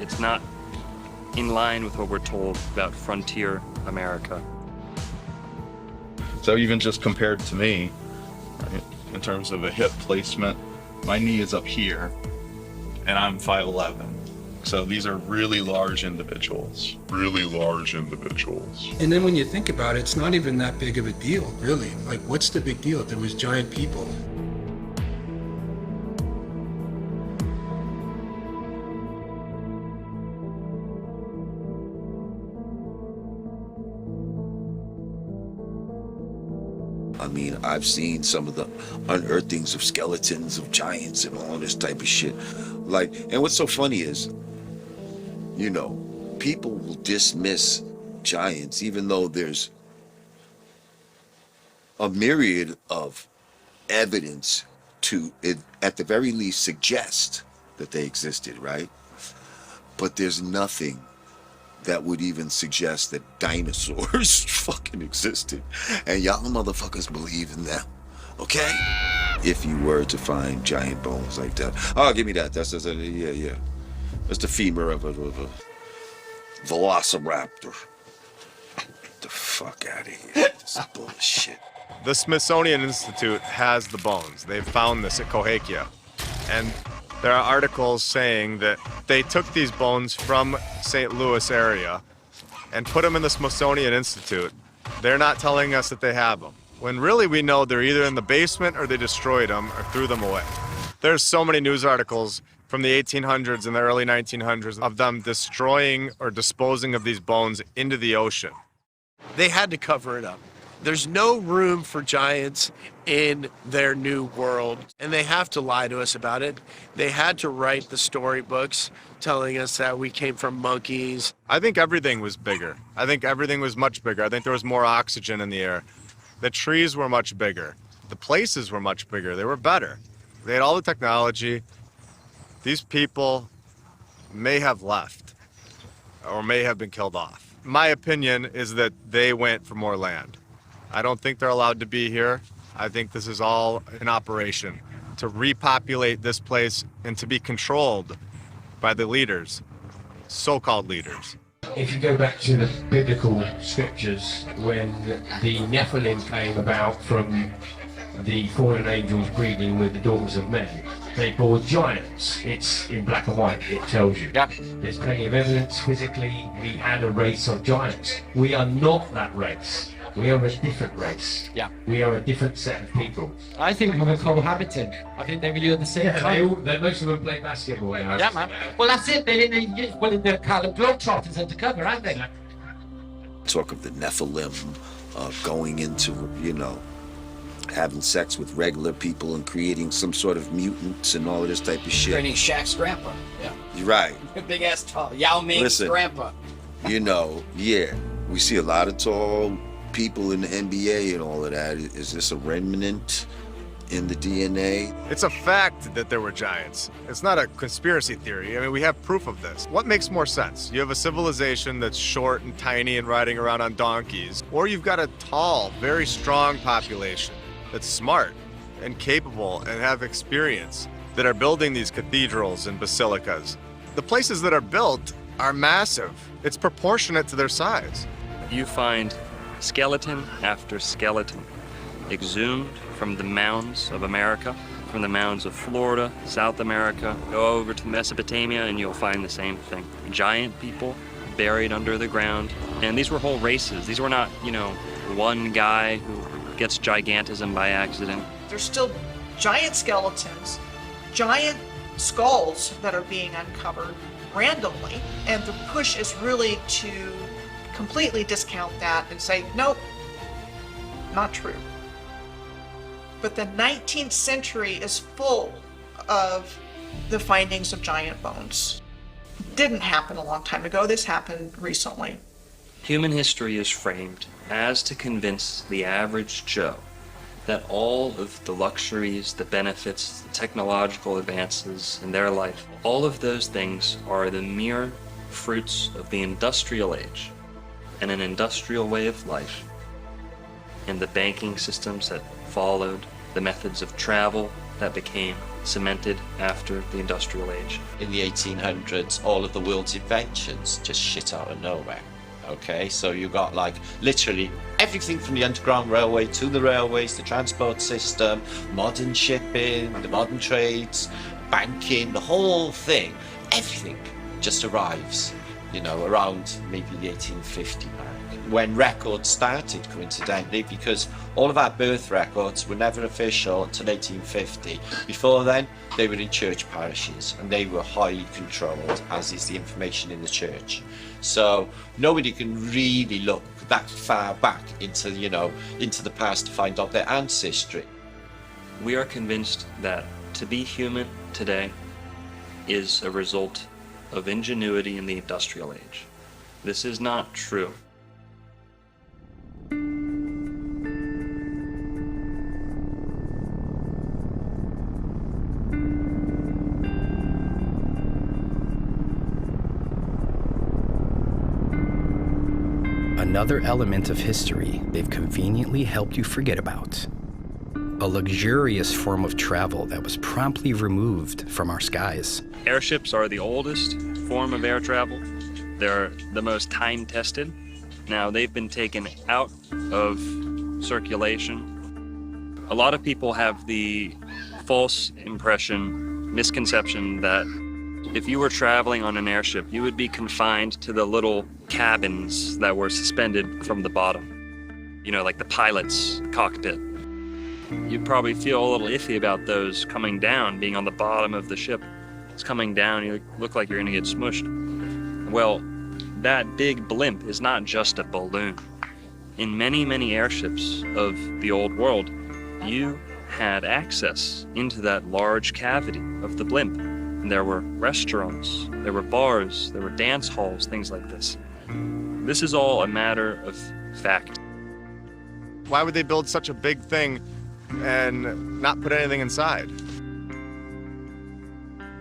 [SPEAKER 3] It's not in line with what we're told about frontier America.
[SPEAKER 6] So even just compared to me, in terms of a hip placement. My knee is up here, and I'm 5'11". So these are really large individuals. Really large individuals.
[SPEAKER 4] And then when you think about it, it's not even that big of a deal, really. Like, what's the big deal? There was giant people.
[SPEAKER 11] I mean, I've seen some of the unearthings of skeletons of giants and all this type of shit. Like, and what's so funny is, you know, people will dismiss giants even though there's a myriad of evidence to, it, at the very least, suggest that they existed, right? But there's nothing that would even suggest that dinosaurs fucking existed. And y'all motherfuckers believe in them, okay? If you were to find giant bones like that. Oh, give me that. That's yeah. That's the femur of a velociraptor. Get the fuck out of here. This is bullshit.
[SPEAKER 5] The Smithsonian Institute has the bones. They've found this at Cahokia. And there are articles saying that they took these bones from St. Louis area and put them in the Smithsonian Institute. They're not telling us that they have them, when really we know they're either in the basement or they destroyed them or threw them away. There's so many news articles from the 1800s and the early 1900s of them destroying or disposing of these bones into the ocean.
[SPEAKER 7] They had to cover it up. There's no room for giants in their new world, and they have to lie to us about it. They had to write the storybooks telling us that we came from monkeys.
[SPEAKER 5] I think everything was bigger. I think everything was much bigger. I think there was more oxygen in the air. The trees were much bigger. The places were much bigger. They were better. They had all the technology. These people may have left or may have been killed off. My opinion is that they went for more land. I don't think they're allowed to be here. I think this is all an operation to repopulate this place and to be controlled by the leaders, so-called leaders.
[SPEAKER 22] If you go back to the biblical scriptures, when the Nephilim came about from the fallen angels breeding with the daughters of men, they bore giants. It's in black and white, it tells you.
[SPEAKER 8] Yep.
[SPEAKER 22] There's plenty of evidence physically. We had a race of giants. We are not that race. We are a different race.
[SPEAKER 8] Yeah.
[SPEAKER 22] We are a different set of people.
[SPEAKER 18] I think we're cohabiting. I think they really are the same time.
[SPEAKER 22] Most of them play basketball now.
[SPEAKER 18] Yeah, man. Well, that's it. They're in the Harlem Globetrotters undercover, aren't they?
[SPEAKER 11] Talk of the Nephilim going into, you know, having sex with regular people and creating some sort of mutants and all of this type of shit.
[SPEAKER 23] Training Shaq's grandpa. Yeah.
[SPEAKER 11] You're right.
[SPEAKER 23] Big ass tall. Yao Ming's grandpa.
[SPEAKER 11] You know, yeah, we see a lot of tall people in the NBA and all of that. Is this a remnant in the DNA?
[SPEAKER 5] It's a fact that there were giants. It's not a conspiracy theory. I mean, we have proof of this. What makes more sense? You have a civilization that's short and tiny and riding around on donkeys, or you've got a tall, very strong population that's smart and capable and have experience that are building these cathedrals and basilicas. The places that are built are massive. It's proportionate to their size.
[SPEAKER 3] You find skeleton after skeleton exhumed from the mounds of America, from the mounds of Florida, South America. Go over to Mesopotamia and you'll find the same thing. Giant people buried under the ground. And these were whole races. These were not, you know, one guy who gets gigantism by accident.
[SPEAKER 2] There's still giant skeletons, giant skulls that are being uncovered randomly, and the push is really to completely discount that and say, nope, not true. But the 19th century is full of the findings of giant bones. Didn't happen a long time ago, this happened recently.
[SPEAKER 3] Human history is framed as to convince the average Joe that all of the luxuries, the benefits, the technological advances in their life, all of those things are the mere fruits of the industrial age and an industrial way of life, and the banking systems that followed, the methods of travel that became cemented after the industrial age.
[SPEAKER 8] In the 1800s, all of the world's inventions just shit out of nowhere. Okay, so you got like literally everything from the Underground Railway to the railways, the transport system, modern shipping, the modern trades, banking, the whole thing, everything just arrives, you know, around maybe the 1850 mark. When records started, coincidentally, because all of our birth records were never official until 1850. Before then, they were in church parishes and they were highly controlled, as is the information in the church. So nobody can really look that far back into, you know, into the past to find out their ancestry.
[SPEAKER 3] We are convinced that to be human today is a result of ingenuity in the industrial age. This is not true.
[SPEAKER 1] Another element of history they've conveniently helped you forget about. A luxurious form of travel that was promptly removed from our skies.
[SPEAKER 3] Airships are the oldest form of air travel. They're the most time-tested. Now, they've been taken out of circulation. A lot of people have the false impression, misconception that if you were traveling on an airship, you would be confined to the little cabins that were suspended from the bottom. You know, like the pilot's cockpit. You'd probably feel a little iffy about those coming down, being on the bottom of the ship. It's coming down, you look like you're gonna get smushed. Well, that big blimp is not just a balloon. In many, many airships of the old world, you had access into that large cavity of the blimp. And there were restaurants, there were bars, there were dance halls, things like this. This is all a matter of fact.
[SPEAKER 5] Why would they build such a big thing and not put anything inside?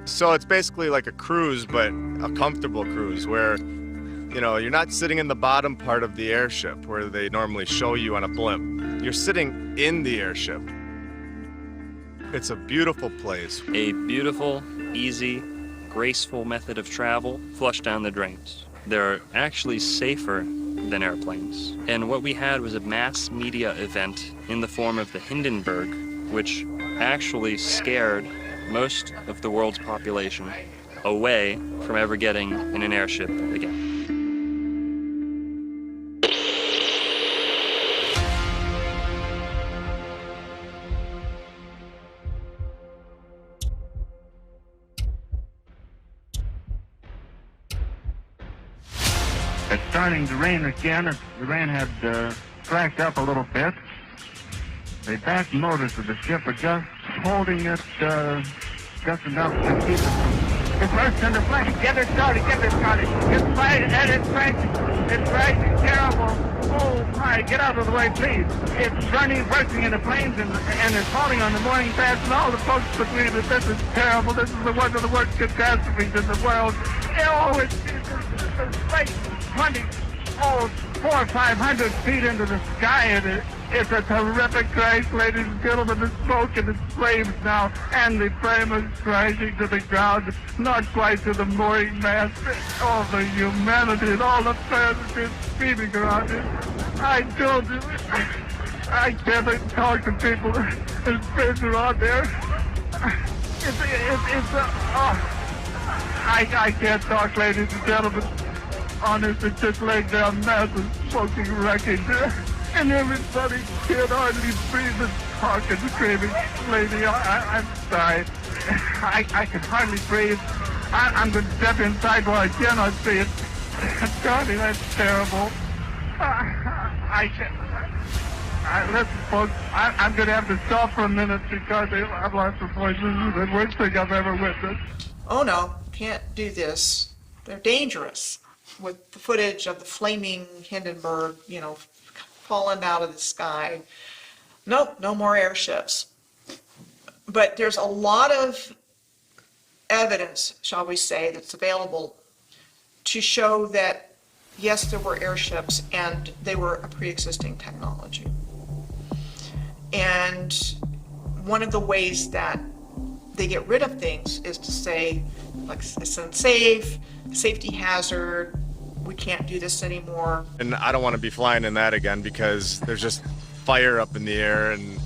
[SPEAKER 5] So it's basically like a cruise, but a comfortable cruise where, you know, you're not sitting in the bottom part of the airship where they normally show you on a blimp. You're sitting in the airship. It's a beautiful place.
[SPEAKER 3] A beautiful, easy, graceful method of travel, flush down the drains. They're actually safer than airplanes. And what we had was a mass media event in the form of the Hindenburg, which actually scared most of the world's population away from ever getting in an airship again.
[SPEAKER 13] It's starting to rain again. The rain had slacked up a little bit. The back motors of the ship are just holding it just enough to keep it from... It's burst into flames. Get it started, It's right, and it's right, terrible. Oh my, get out of the way, please. It's running, bursting into flames, and it's falling on the morning paths, and all the folks between it. This is terrible. This is one of the worst catastrophes in the world. Oh, it's like 400 or 500 feet into the sky, and it's a terrific crash, ladies and gentlemen. The smoke and the flames now, and the frame is crashing to the ground, not quite to the mooring mast. All the humanity and all the fantasies speeding around it. I told you, I can't talk to people and friends around there. I can't talk, ladies and gentlemen. Honest, it's just laying down massive smoking wreckage. And everybody can't hardly breathe and talk and screaming. Lady, I'm sorry. I can hardly breathe. I'm going to step inside while I cannot see it. Johnny, that's terrible. I can't. Listen, folks, I'm going to have to stop for a minute because I've lost the voice. This is the worst thing I've ever witnessed.
[SPEAKER 2] Oh no, can't do this. They're dangerous. With the footage of the flaming Hindenburg, you know, falling out of the sky. Nope, no more airships. But there's a lot of evidence, shall we say, that's available to show that, yes, there were airships and they were a pre-existing technology. And one of the ways that they get rid of things is to say, like, it's unsafe, safety hazard, we can't do this anymore.
[SPEAKER 5] And I don't want to be flying in that again because there's just fire up in the air and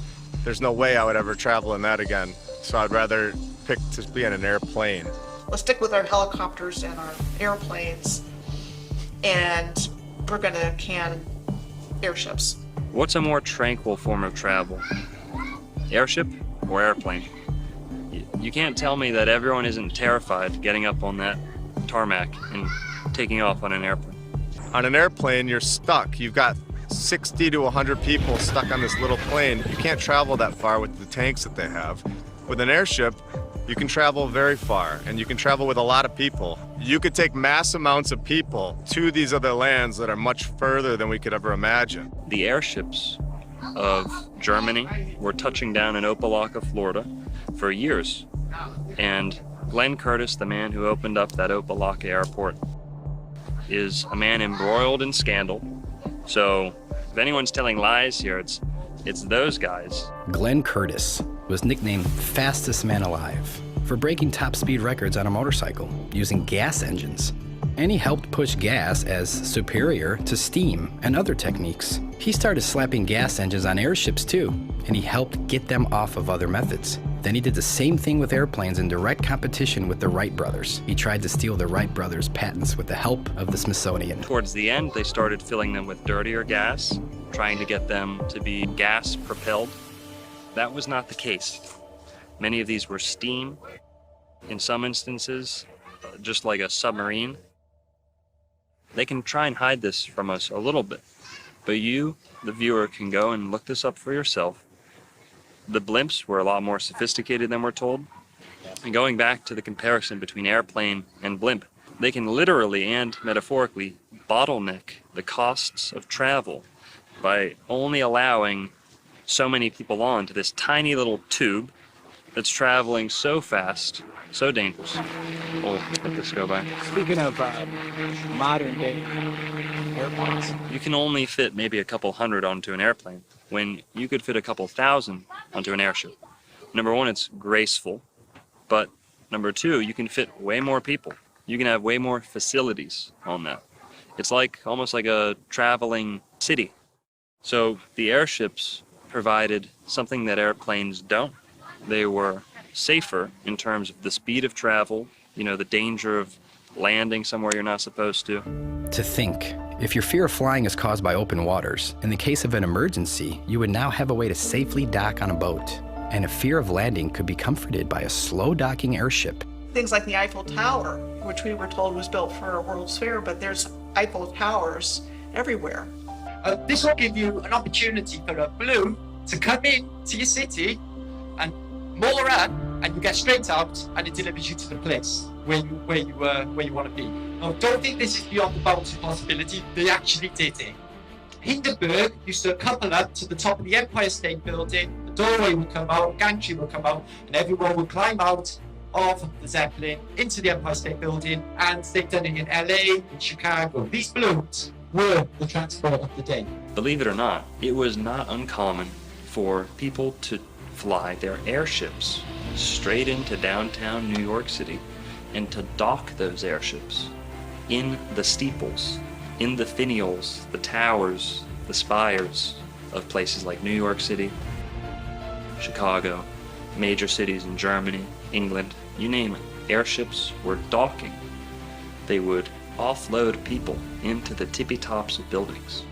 [SPEAKER 5] there's no way I would ever travel in that again. So I'd rather pick to be in an airplane.
[SPEAKER 2] Let's stick with our helicopters and our airplanes, and we're gonna can airships.
[SPEAKER 3] What's a more tranquil form of travel? Airship or airplane? You can't tell me that everyone isn't terrified getting up on that tarmac and taking off on an airplane.
[SPEAKER 5] On an airplane, you're stuck. You've got 60 to 100 people stuck on this little plane. You can't travel that far with the tanks that they have. With an airship, you can travel very far, and you can travel with a lot of people. You could take mass amounts of people to these other lands that are much further than we could ever imagine.
[SPEAKER 3] The airships of Germany were touching down in Opelika, Florida for years. And Glenn Curtis, the man who opened up that Opelika airport, is a man embroiled in scandal. So if anyone's telling lies here, it's those guys.
[SPEAKER 1] Glenn Curtis was nicknamed fastest man alive for breaking top speed records on a motorcycle using gas engines. And he helped push gas as superior to steam and other techniques. He started slapping gas engines on airships too, and he helped get them off of other methods. Then he did the same thing with airplanes in direct competition with the Wright brothers. He tried to steal the Wright brothers' patents with the help of the Smithsonian.
[SPEAKER 3] Towards the end, they started filling them with dirtier gas, trying to get them to be gas propelled. That was not the case. Many of these were steam. In some instances, just like a submarine. They can try and hide this from us a little bit, but you, the viewer, can go and look this up for yourself. The blimps were a lot more sophisticated than we're told. And going back to the comparison between airplane and blimp, they can literally and metaphorically bottleneck the costs of travel by only allowing so many people on to this tiny little tube that's traveling so fast, so dangerous. We'll let this go by.
[SPEAKER 23] Speaking of modern day airplanes,
[SPEAKER 3] You can only fit maybe a couple hundred onto an airplane when you could fit a couple thousand onto an airship. Number one, it's graceful, but number two, you can fit way more people. You can have way more facilities on that. It's like almost like a traveling city. So the airships provided something that airplanes don't. They were safer in terms of the speed of travel, the danger of landing somewhere you're not supposed to.
[SPEAKER 1] To think, if your fear of flying is caused by open waters, in the case of an emergency, you would now have a way to safely dock on a boat. And a fear of landing could be comforted by a slow docking airship.
[SPEAKER 2] Things like the Eiffel Tower, which we were told was built for a World's Fair, but there's Eiffel Towers everywhere.
[SPEAKER 18] This will give you an opportunity for a balloon to come in to your city and moor up, and you get straight out, and it delivers you to the place where you want to be. Now, don't think this is beyond the bounds of possibility. They actually did it. Hindenburg used to couple up to the top of the Empire State Building. The doorway would come out, gantry would come out, and everyone would climb out of the Zeppelin into the Empire State Building. And they've done it in LA, in Chicago. These balloons were the transport of the day.
[SPEAKER 3] Believe it or not, it was not uncommon for people to fly their airships straight into downtown New York City and to dock those airships in the steeples, in the finials, the towers, the spires of places like New York City, Chicago, major cities in Germany, England, you name it. Airships were docking. They would offload people into the tippy tops of buildings.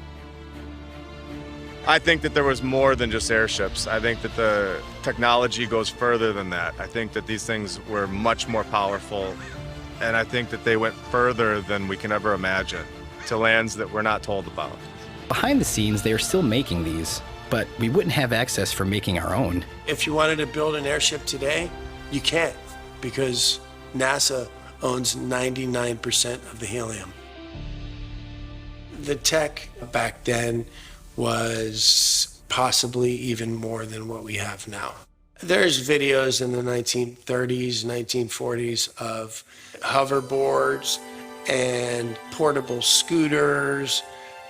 [SPEAKER 5] I think that there was more than just airships. I think that the technology goes further than that. I think that these things were much more powerful, and I think that they went further than we can ever imagine, to lands that we're not told about.
[SPEAKER 1] Behind the scenes, they are still making these, but we wouldn't have access for making our own.
[SPEAKER 7] If you wanted to build an airship today, you can't, because NASA owns 99% of the helium. The tech back then was possibly even more than what we have now. There's videos in the 1930s, 1940s of hoverboards and portable scooters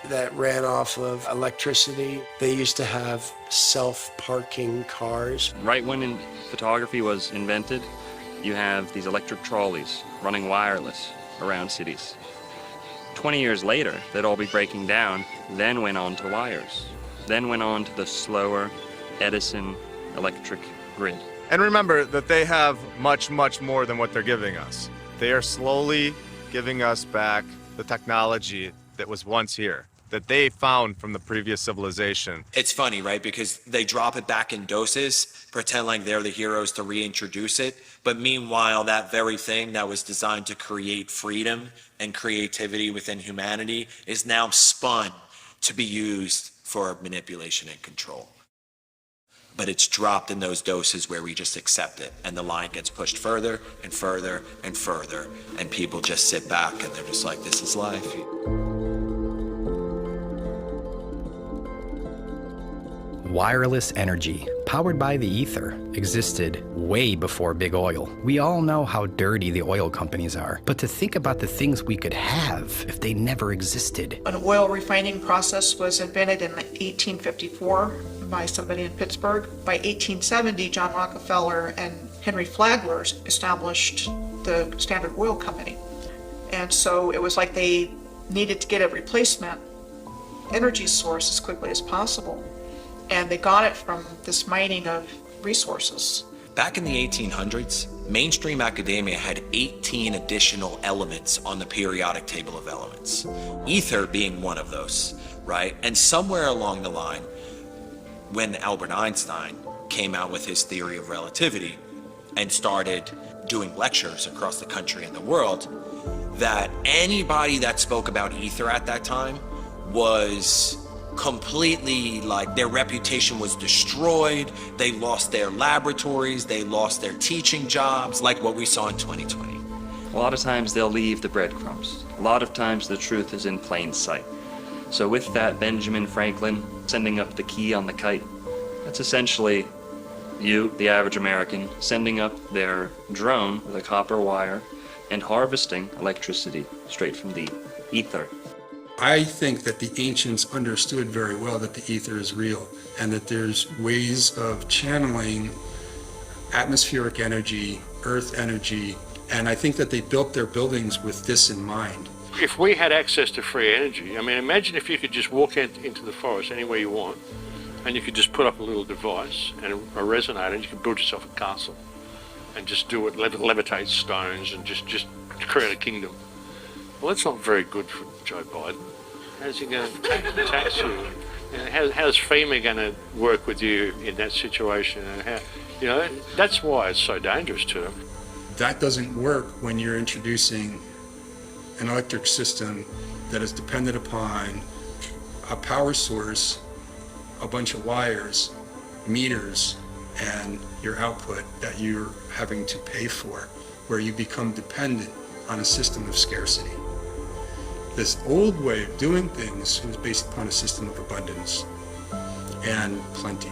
[SPEAKER 7] that ran off of electricity. They used to have self-parking cars.
[SPEAKER 3] Right when photography was invented, you have these electric trolleys running wireless around cities. 20 years later, they'd all be breaking down, then went on to wires, then went on to the slower Edison electric grid.
[SPEAKER 5] And remember that they have much, much more than what they're giving us. They are slowly giving us back the technology that was once here, that they found from the previous civilization.
[SPEAKER 10] It's funny, right? Because they drop it back in doses, pretend like they're the heroes to reintroduce it. But meanwhile, that very thing that was designed to create freedom and creativity within humanity is now spun to be used for manipulation and control. But it's dropped in those doses where we just accept it, and the line gets pushed further and further and further, and people just sit back and they're just like, this is life.
[SPEAKER 1] Wireless energy, powered by the ether, existed way before big oil. We all know how dirty the oil companies are, but to think about the things we could have if they never existed.
[SPEAKER 2] An oil refining process was invented in 1854 by somebody in Pittsburgh. By 1870, John Rockefeller and Henry Flagler established the Standard Oil Company. And so it was like they needed to get a replacement energy source as quickly as possible. And they got it from this mining of resources.
[SPEAKER 10] Back in the 1800s, mainstream academia had 18 additional elements on the periodic table of elements, ether being one of those, right? And somewhere along the line, when Albert Einstein came out with his theory of relativity and started doing lectures across the country and the world, that anybody that spoke about ether at that time was completely, like, their reputation was destroyed. They lost their laboratories, they lost their teaching jobs, like what we saw in 2020.
[SPEAKER 3] A lot of times they'll leave the breadcrumbs. A lot of times the truth is in plain sight. So with that, Benjamin Franklin sending up the key on the kite, that's essentially you, the average American, sending up their drone with a copper wire and harvesting electricity straight from the ether.
[SPEAKER 4] I think that the ancients understood very well that the ether is real and that there's ways of channeling atmospheric energy, earth energy, and I think that they built their buildings with this in mind.
[SPEAKER 12] If we had access to free energy, I mean, imagine if you could just walk into the forest anywhere you want and you could just put up a little device and a resonator and you could build yourself a castle and just do it, levitate stones and just create a kingdom. Well, that's not very good for Joe Biden. How's he going to tax you? And how's FEMA going to work with you in that situation? And how, you know, that's why it's so dangerous to them.
[SPEAKER 4] That doesn't work when you're introducing an electric system that is dependent upon a power source, a bunch of wires, meters, and your output that you're having to pay for, where you become dependent on a system of scarcity. This old way of doing things was based upon a system of abundance and plenty,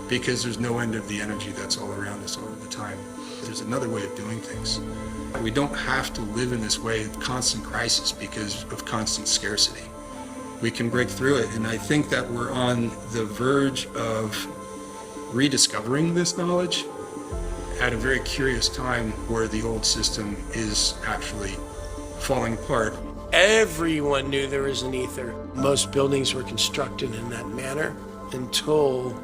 [SPEAKER 4] because there's no end of the energy that's all around us all the time. There's another way of doing things. We don't have to live in this way of constant crisis because of constant scarcity. We can break through it, and I think that we're on the verge of rediscovering this knowledge at a very curious time where the old system is actually falling apart.
[SPEAKER 7] Everyone knew there was an ether. Most buildings were constructed in that manner until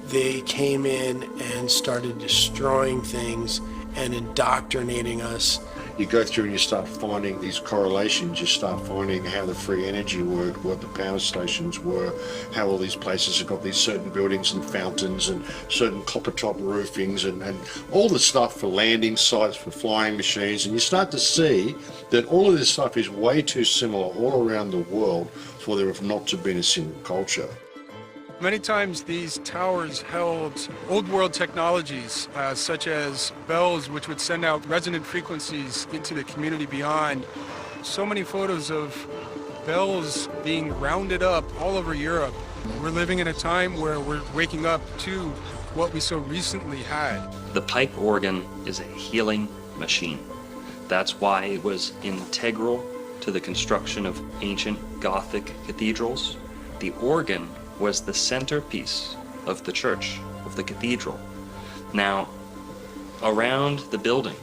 [SPEAKER 7] they came in and started destroying things and indoctrinating us.
[SPEAKER 14] You go through and you start finding these correlations, you start finding how the free energy worked, what the power stations were, how all these places have got these certain buildings and fountains and certain copper top roofings and all the stuff for landing sites, for flying machines, and you start to see that all of this stuff is way too similar all around the world for there not to have been a single culture.
[SPEAKER 19] Many times these towers held old world technologies, such as bells, which would send out resonant frequencies into the community beyond. So many photos of bells being rounded up all over Europe. We're living in a time where we're waking up to what we so recently had.
[SPEAKER 3] The pipe organ is a healing machine. That's why it was integral to the construction of ancient Gothic cathedrals. The organ was the centerpiece of the church, of the cathedral. Now, around the building,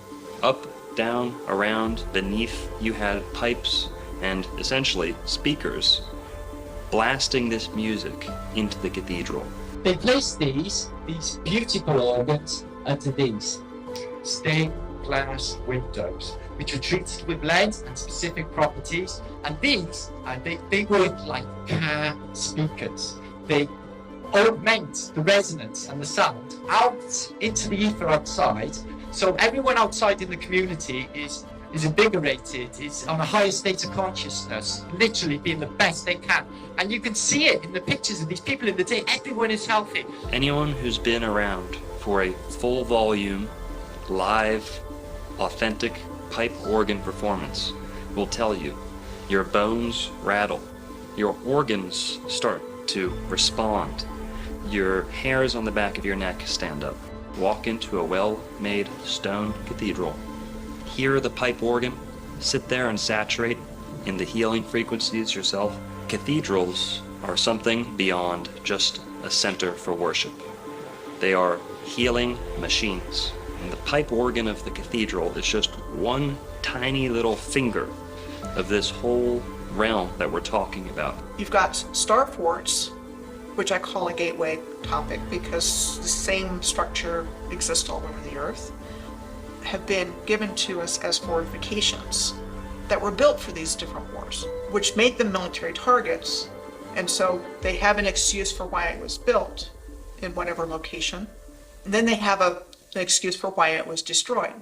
[SPEAKER 3] up, down, around, beneath, you had pipes and essentially speakers blasting this music into the cathedral.
[SPEAKER 18] They placed these beautiful organs under these stained glass windows, which were treated with lead and specific properties. And these, they work like car speakers. They augment the resonance and the sound out into the ether outside. So everyone outside in the community is invigorated, is on a higher state of consciousness, literally being the best they can. And you can see it in the pictures of these people in the day. Everyone is healthy.
[SPEAKER 3] Anyone who's been around for a full volume, live, authentic pipe organ performance will tell you your bones rattle, your organs start to respond, your hairs on the back of your neck stand up. Walk into a well-made stone cathedral, hear the pipe organ, sit there and saturate in the healing frequencies yourself. Cathedrals are something beyond just a center for worship. They are healing machines. And the pipe organ of the cathedral is just one tiny little finger of this whole realm that we're talking about.
[SPEAKER 2] You've got star forts, which I call a gateway topic because the same structure exists all over the earth, have been given to us as fortifications that were built for these different wars, which make them military targets. And so they have an excuse for why it was built in whatever location. And then they have an excuse for why it was destroyed.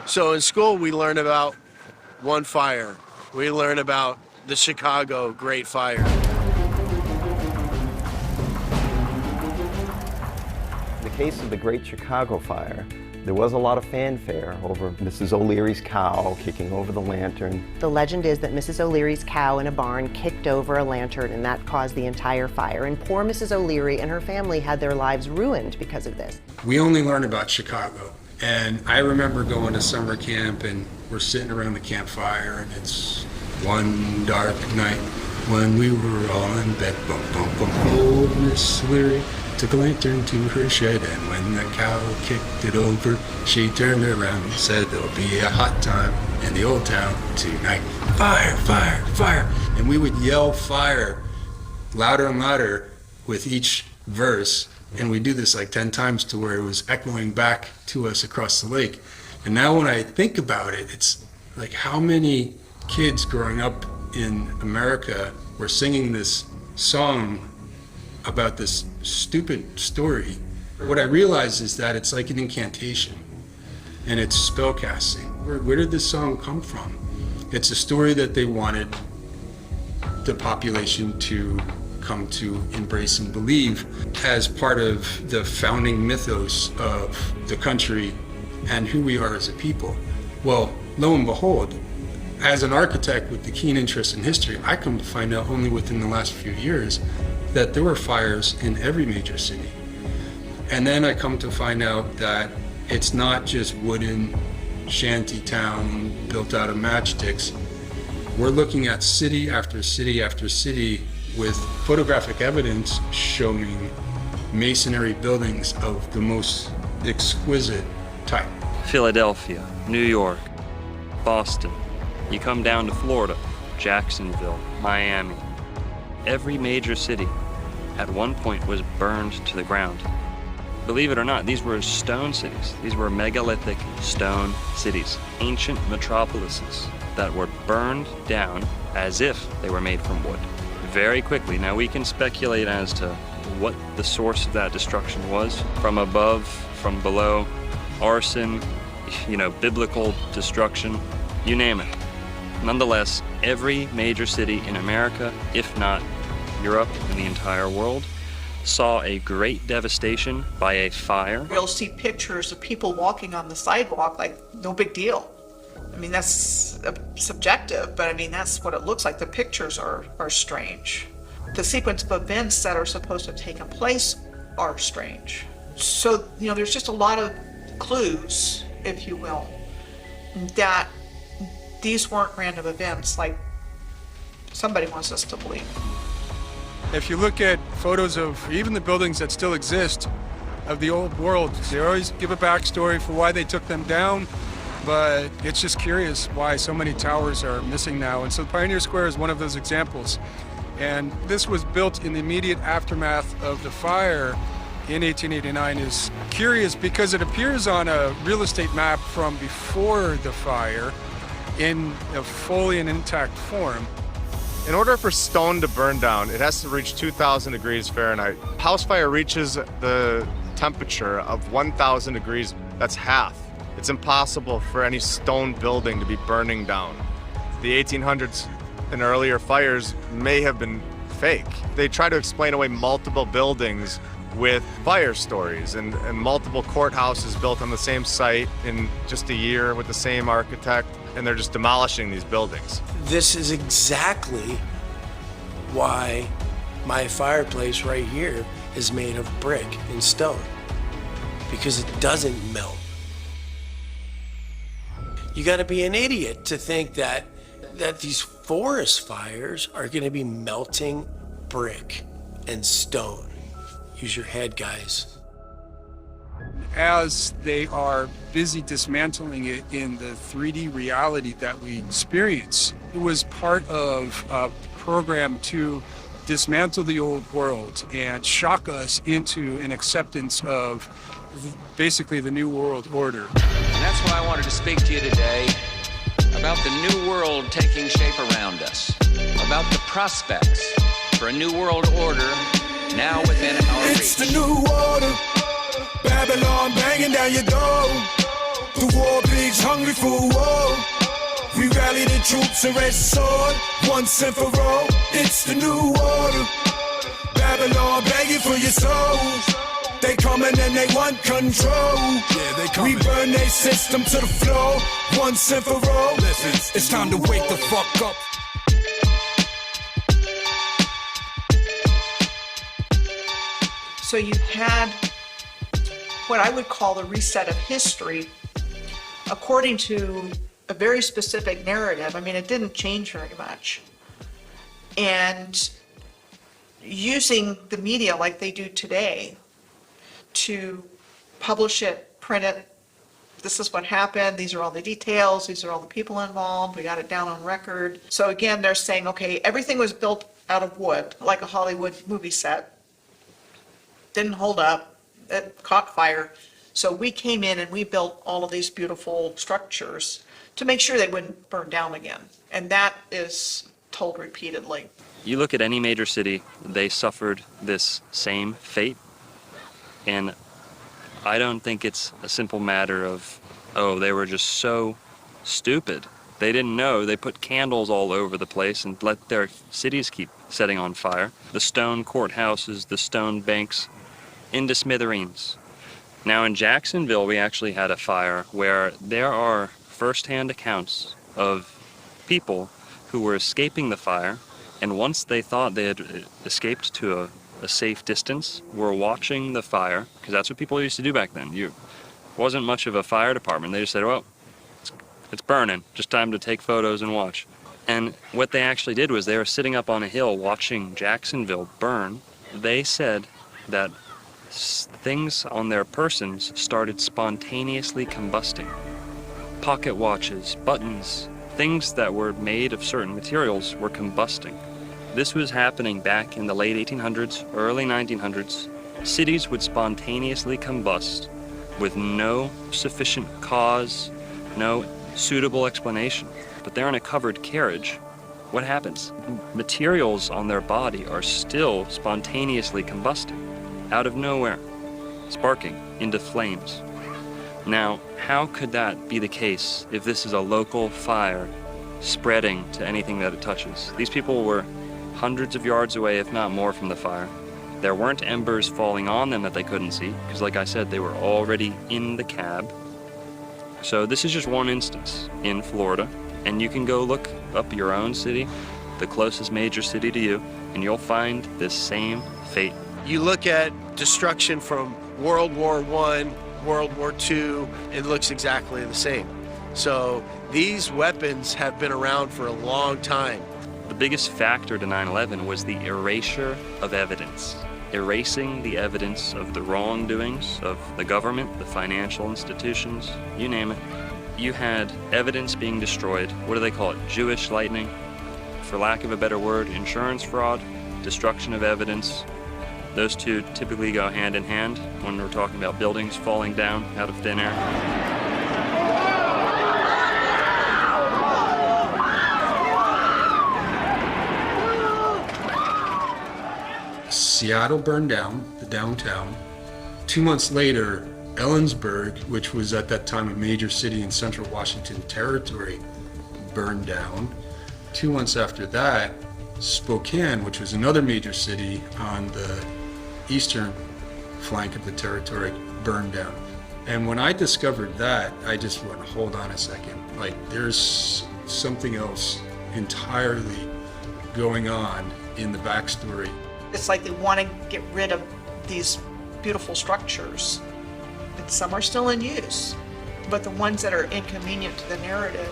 [SPEAKER 7] So in school, we learn about one fire. We learn about the Chicago Great Fire.
[SPEAKER 15] In the case of the Great Chicago Fire, there was a lot of fanfare over Mrs. O'Leary's cow kicking over the lantern.
[SPEAKER 17] The legend is that Mrs. O'Leary's cow in a barn kicked over a lantern and that caused the entire fire. And poor Mrs. O'Leary and her family had their lives ruined because of this.
[SPEAKER 4] We only learn about Chicago. And I remember going to summer camp and we're sitting around the campfire and it's one dark night when we were all in bed. Bum, bum, bum. Old Miss O'Leary took a lantern to her shed, and when the cow kicked it over, she turned around and said, "There'll be a hot time in the old town tonight. Fire, fire, fire." And we would yell fire louder and louder with each verse, and we do this like 10 times to where it was echoing back to us across the lake. And now when I think about it, it's like how many kids growing up in America were singing this song about this stupid story. What I realize is that it's like an incantation and it's spell casting. Where did this song come from? It's a story that they wanted the population to come to embrace and believe as part of the founding mythos of the country and who we are as a people. Well, lo and behold, as an architect with the keen interest in history, I come to find out only within the last few years that there were fires in every major city. And then I come to find out that it's not just wooden shanty town built out of matchsticks. We're looking at city after city after city with photographic evidence showing masonry buildings of the most exquisite type.
[SPEAKER 3] Philadelphia, New York, Boston. You come down to Florida, Jacksonville, Miami. Every major city at one point was burned to the ground. Believe it or not, these were stone cities. These were megalithic stone cities, ancient metropolises that were burned down as if they were made from wood. Very quickly. Now we can speculate as to what the source of that destruction was. From above, from below, arson, biblical destruction, you name it. Nonetheless, every major city in America, if not Europe and the entire world, saw a great devastation by a fire.
[SPEAKER 2] You'll see pictures of people walking on the sidewalk like no big deal. I mean, that's subjective, but I mean, that's what it looks like. The pictures are strange. The sequence of events that are supposed to have taken place are strange. So, there's just a lot of clues, if you will, that these weren't random events like somebody wants us to believe.
[SPEAKER 19] If you look at photos of even the buildings that still exist of the old world, they always give a backstory for why they took them down. but it's just curious why so many towers are missing now. And so Pioneer Square is one of those examples. And this was built in the immediate aftermath of the fire in 1889. Is curious because it appears on a real estate map from before the fire in a fully and intact form.
[SPEAKER 5] In order for stone to burn down, it has to reach 2,000 degrees Fahrenheit. House fire reaches the temperature of 1,000 degrees. That's half. It's impossible for any stone building to be burning down. The 1800s and earlier fires may have been fake. They try to explain away multiple buildings with fire stories and multiple courthouses built on the same site in just a year with the same architect, and they're just demolishing these buildings.
[SPEAKER 7] This is exactly why my fireplace right here is made of brick and stone, because it doesn't melt. You gotta be an idiot to think that these forest fires are gonna be melting brick and stone. Use your head, guys.
[SPEAKER 19] As they are busy dismantling it in the 3D reality that we experience, it was part of a program to dismantle the old world and shock us into an acceptance of basically the new world order.
[SPEAKER 16] And that's why I wanted to speak to you today about the new world taking shape around us, about the prospects for a new world order now within our reach.
[SPEAKER 20] It's the new order, Babylon banging down your door. The war pigs hungry for war. We rally the troops and raise the sword, once and for all. It's the new order, Babylon begging for your souls. They coming and they want control. Yeah, they coming. We burn their system to the floor, once and for all. Listen, it's time to wake the fuck up.
[SPEAKER 2] So you had what I would call the reset of history according to a very specific narrative. I mean, it didn't change very much. And using the media like they do today to publish it, print it, this is what happened, these are all the details, these are all the people involved, we got it down on record. So again, they're saying, okay, everything was built out of wood, like a Hollywood movie set. Didn't hold up, it caught fire. So we came in and we built all of these beautiful structures to make sure they wouldn't burn down again. And that is told repeatedly.
[SPEAKER 3] You look at any major city, they suffered this same fate. And I don't think it's a simple matter of, oh, they were just so stupid. They didn't know. They put candles all over the place and let their cities keep setting on fire. The stone courthouses, the stone banks, into smithereens. Now in Jacksonville, we actually had a fire where there are first-hand accounts of people who were escaping the fire, and once they thought they had escaped to a safe distance, were watching the fire, because that's what people used to do back then. Wasn't much of a fire department. They just said, well, it's burning, just time to take photos and watch. And what they actually did was they were sitting up on a hill watching Jacksonville burn. They said that things on their persons started spontaneously combusting. Pocket watches, buttons, things that were made of certain materials were combusting. This was happening back in the late 1800s, early 1900s. Cities would spontaneously combust with no sufficient cause, no suitable explanation. But they're in a covered carriage. What happens? Materials on their body are still spontaneously combusting, out of nowhere, sparking into flames. Now, how could that be the case if this is a local fire spreading to anything that it touches? These people were hundreds of yards away, if not more, from the fire. There weren't embers falling on them that they couldn't see, because like I said, they were already in the cab. So this is just one instance in Florida, and you can go look up your own city, the closest major city to you, and you'll find this same fate.
[SPEAKER 7] You look at destruction from World War I, World War II, it looks exactly the same. So these weapons have been around for a long time.
[SPEAKER 3] The biggest factor to 9/11 was the erasure of evidence. Erasing the evidence of the wrongdoings of the government, the financial institutions, you name it. You had evidence being destroyed. What do they call it? Jewish lightning? For lack of a better word, insurance fraud, destruction of evidence. Those two typically go hand in hand when we're talking about buildings falling down out of thin air.
[SPEAKER 4] Seattle burned down, the downtown. 2 months later, Ellensburg, which was at that time a major city in central Washington territory, burned down. 2 months after that, Spokane, which was another major city on the eastern flank of the territory, burned down. And when I discovered that, I just went, hold on a second. Like, there's something else entirely going on in the backstory.
[SPEAKER 2] It's like they want to get rid of these beautiful structures. And some are still in use, but the ones that are inconvenient to the narrative,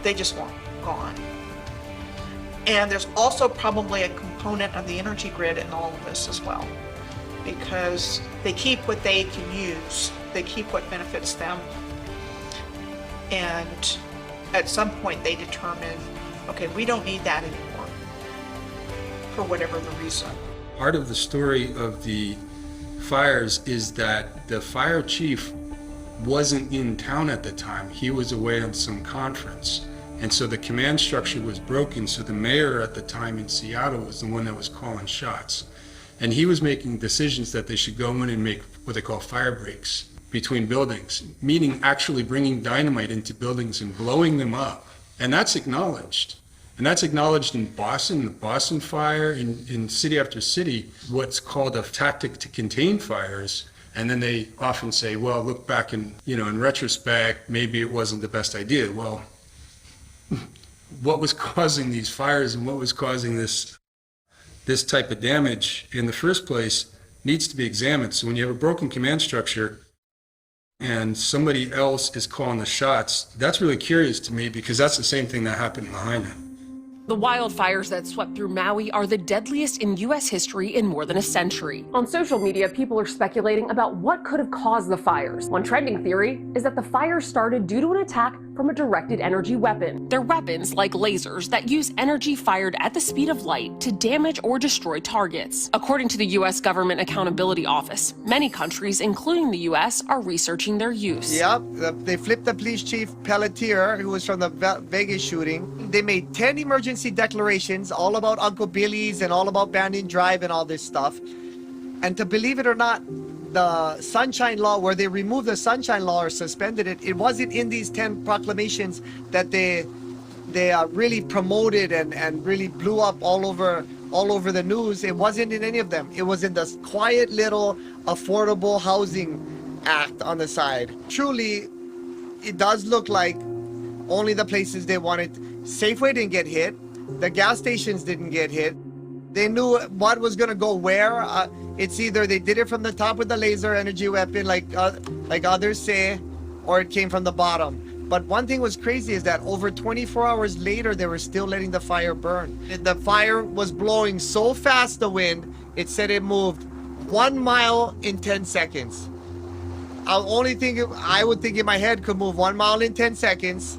[SPEAKER 2] they just want gone. And there's also probably a component of the energy grid in all of this as well, because they keep what they can use, they keep what benefits them, and at some point they determine, okay, we don't need that anymore, for whatever the reason.
[SPEAKER 4] Part of the story of the fires is that the fire chief wasn't in town at the time. He was away on some conference. And so the command structure was broken. So the mayor at the time in Seattle was the one that was calling shots. And he was making decisions that they should go in and make what they call fire breaks between buildings, meaning actually bringing dynamite into buildings and blowing them up. And that's acknowledged. And that's acknowledged in Boston, the Boston fire, in city after city, what's called a tactic to contain fires. And then they often say, well, look back in retrospect, maybe it wasn't the best idea. Well, what was causing these fires and what was causing this type of damage in the first place needs to be examined. So when you have a broken command structure and somebody else is calling the shots, that's really curious to me, because that's the same thing that happened in Lahaina.
[SPEAKER 6] The wildfires that swept through Maui are the deadliest in U.S. history in more than a century. On social media, people are speculating about what could have caused the fires. One trending theory is that the fires started due to an attack from a directed energy weapon. They're weapons like lasers that use energy fired at the speed of light to damage or destroy targets. According to the U.S. Government Accountability Office, many countries, including the U.S., are researching their use.
[SPEAKER 9] Yep, they flipped the police chief Pelletier, who was from the Vegas shooting. They made 10 emergency declarations all about Uncle Billy's and all about Banyan Drive and all this stuff. And to believe it or not, the Sunshine Law, where they removed the Sunshine Law or suspended it, it wasn't in these 10 proclamations that they really promoted and really blew up all over the news. It wasn't in any of them. It was in this quiet little Affordable Housing Act on the side. Truly, it does look like only the places they wanted. Safeway didn't get hit. The gas stations didn't get hit. They knew what was going to go where. It's either they did it from the top with the laser energy weapon, like others say, or it came from the bottom. But one thing was crazy is that over 24 hours later, they were still letting the fire burn. The fire was blowing so fast, the wind, it said it moved 1 mile in 10 seconds. I would think in my head could move 1 mile in 10 seconds.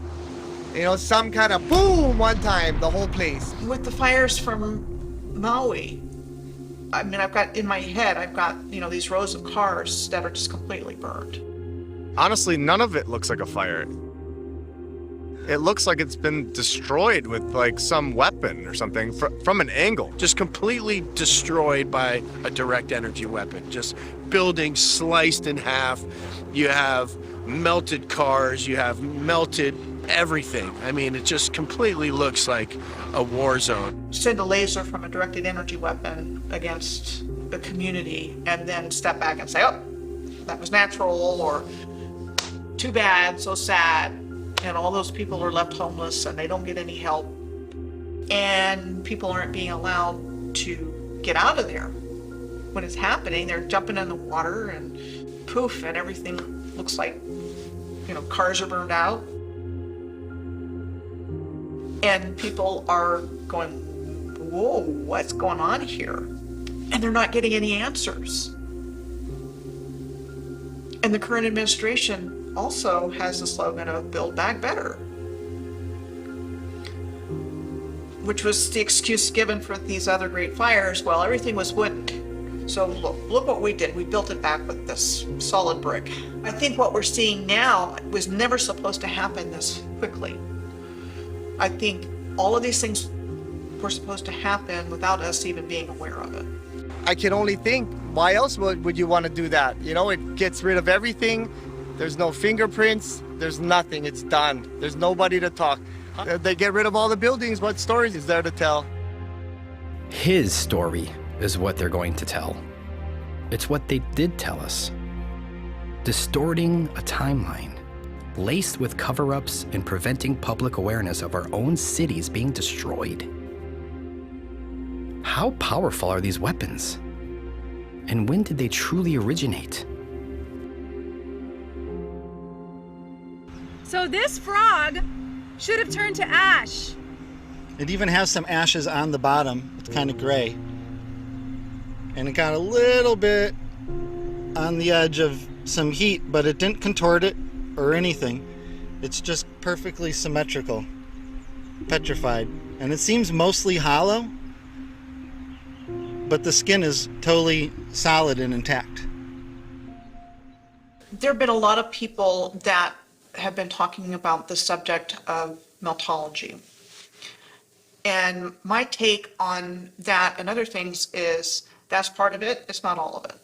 [SPEAKER 9] Some kind of boom one time, the whole place.
[SPEAKER 2] With the fires from Maui, I mean, I've got these rows of cars that are just completely burned.
[SPEAKER 5] Honestly, none of it looks like a fire. It looks like it's been destroyed with like some weapon or something from an angle.
[SPEAKER 7] Just completely destroyed by a direct energy weapon. Just buildings sliced in half. You have melted cars, you have melted everything. I mean, it just completely looks like a war zone.
[SPEAKER 2] Send a laser from a directed energy weapon against the community and then step back and say, oh, that was natural, or too bad, so sad. And all those people are left homeless and they don't get any help. And people aren't being allowed to get out of there. When it's happening, they're jumping in the water and poof, and everything looks like, cars are burned out. And people are going, whoa, what's going on here? And they're not getting any answers. And the current administration also has the slogan of Build Back Better, which was the excuse given for these other great fires. Well, everything was wooden. So look what we did. We built it back with this solid brick. I think what we're seeing now was never supposed to happen this quickly. I think all of these things were supposed to happen without us even being aware of it.
[SPEAKER 9] I can only think, why else would you want to do that? You know, it gets rid of everything. There's no fingerprints. There's nothing. It's done. There's nobody to talk. They get rid of all the buildings. What stories is there to tell?
[SPEAKER 1] His story is what they're going to tell. It's what they did tell us. Distorting a timeline, laced with cover-ups and preventing public awareness of our own cities being destroyed. How powerful are these weapons? And when did they truly originate?
[SPEAKER 11] So this frog should have turned to ash.
[SPEAKER 21] It even has some ashes on the bottom. It's kind of gray. And it got a little bit on the edge of some heat, but it didn't contort it or anything. It's just perfectly symmetrical, petrified. And it seems mostly hollow, but the skin is totally solid and intact.
[SPEAKER 2] There have been a lot of people that have been talking about the subject of meltology. And my take on that and other things is that's part of it, it's not all of it.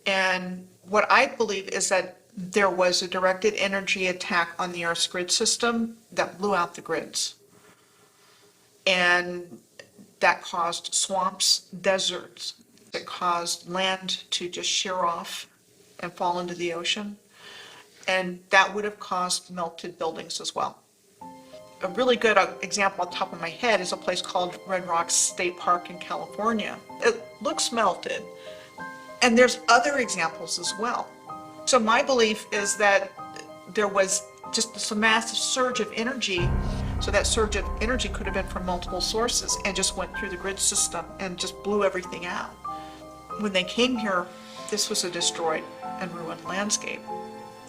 [SPEAKER 2] And what I believe is that there was a directed energy attack on the Earth's grid system that blew out the grids. And that caused swamps, deserts. It caused land to just shear off and fall into the ocean. And that would have caused melted buildings as well. A really good example on top of my head is a place called Red Rocks State Park in California. It looks melted. And there's other examples as well. So my belief is that there was just this massive surge of energy. So that surge of energy could have been from multiple sources and just went through the grid system and just blew everything out. When they came here, this was a destroyed and ruined landscape.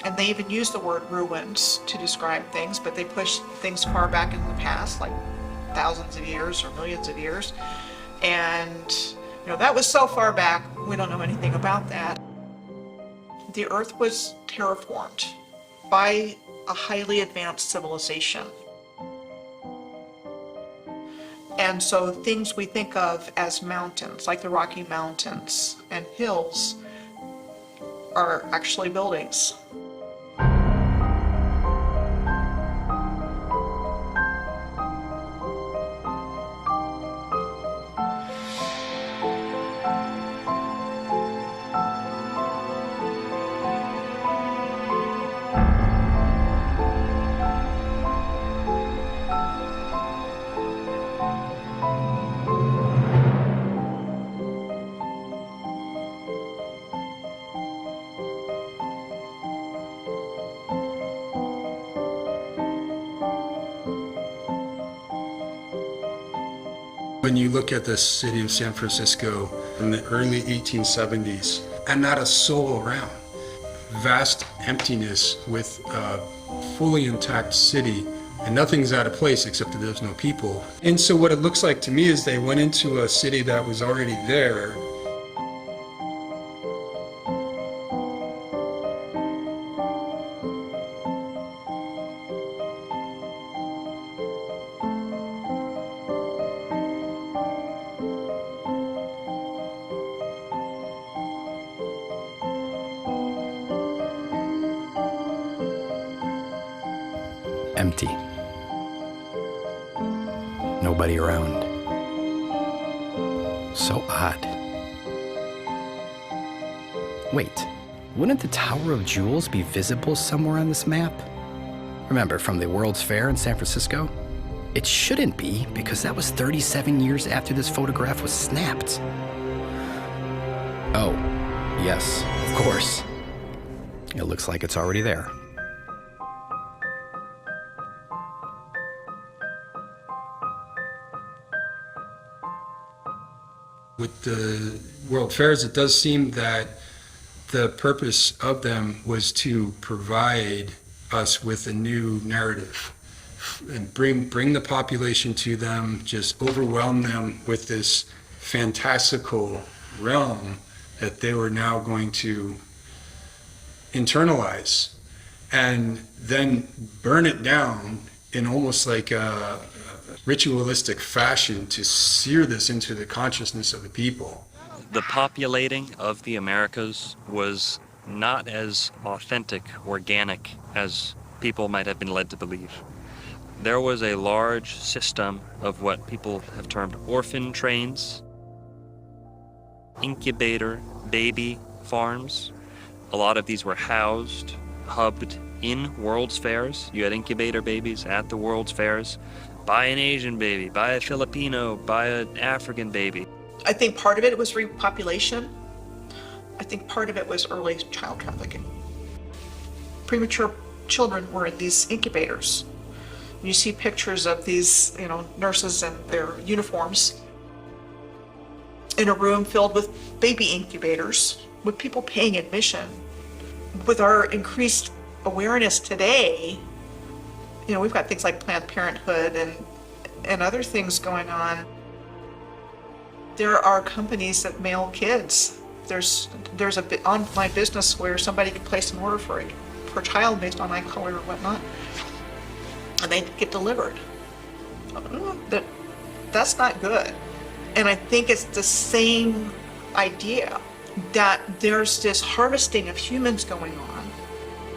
[SPEAKER 2] And they even use the word ruins to describe things, but they push things far back in the past, like thousands of years or millions of years. And you know, that was so far back, we don't know anything about that. The Earth was terraformed by a highly advanced civilization. And so things we think of as mountains, like the Rocky Mountains and hills, are actually buildings.
[SPEAKER 4] When you look at the city of San Francisco in the early 1870s, and not a soul around, vast emptiness with a fully intact city, and nothing's out of place except that there's no people. And so what it looks like to me is they went into a city that was already there.
[SPEAKER 1] Empty. Nobody around. So odd. Wait, wouldn't the Tower of Jewels be visible somewhere on this map? Remember, from the World's Fair in San Francisco? It shouldn't be, because that was 37 years after this photograph was snapped. Oh, yes, of course. It looks like it's already there.
[SPEAKER 4] With the World Fairs, it does seem that The purpose of them was to provide us with a new narrative and bring the population to them, just overwhelm them with this fantastical realm that they were now going to internalize and then burn it down in almost like a ritualistic fashion to sear this into the consciousness of the people.
[SPEAKER 3] The populating of the Americas was not as authentic, organic as people might have been led to believe. There was a large system of what people have termed orphan trains, incubator baby farms. A lot of these were housed, hubbed in World's Fairs. You had incubator babies at the World's Fairs. Buy an Asian baby, buy a Filipino, buy an African baby.
[SPEAKER 2] I think part of it was repopulation. I think part of it was early child trafficking. Premature children were in these incubators. You see pictures of these, nurses in their uniforms in a room filled with baby incubators, with people paying admission. With our increased awareness today, we've got things like Planned Parenthood and other things going on. There are companies that mail kids. There's a online business where somebody can place an order for a child based on eye color or whatnot, and they get delivered. That's not good. And I think it's the same idea that there's this harvesting of humans going on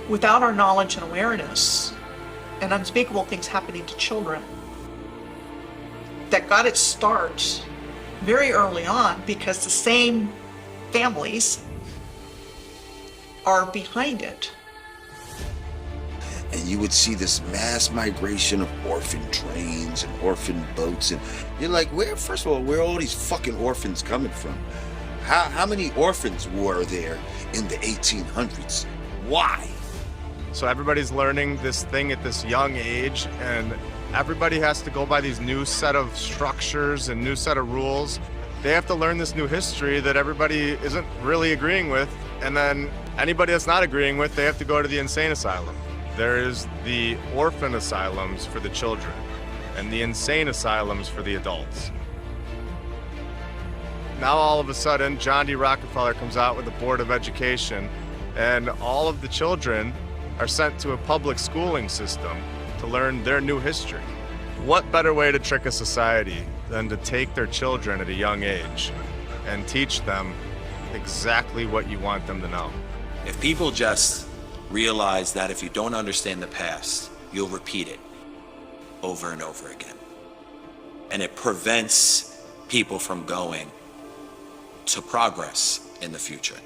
[SPEAKER 2] without our knowledge and awareness, and unspeakable things happening to children that got its start very early on because the same families are behind it.
[SPEAKER 8] And you would see this mass migration of orphan trains and orphan boats, and you're like, first of all, where are all these fucking orphans coming from? How many orphans were there in the 1800s? Why?
[SPEAKER 5] So everybody's learning this thing at this young age, and everybody has to go by these new set of structures and new set of rules. They have to learn this new history that everybody isn't really agreeing with, and then anybody that's not agreeing with, they have to go to the insane asylum. There is the orphan asylums for the children and the insane asylums for the adults. Now all of a sudden, John D. Rockefeller comes out with the Board of Education, and all of the children are sent to a public schooling system to learn their new history. What better way to trick a society than to take their children at a young age and teach them exactly what you want them to know?
[SPEAKER 10] If people just realize that if you don't understand the past, you'll repeat it over and over again. And it prevents people from going to progress in the future.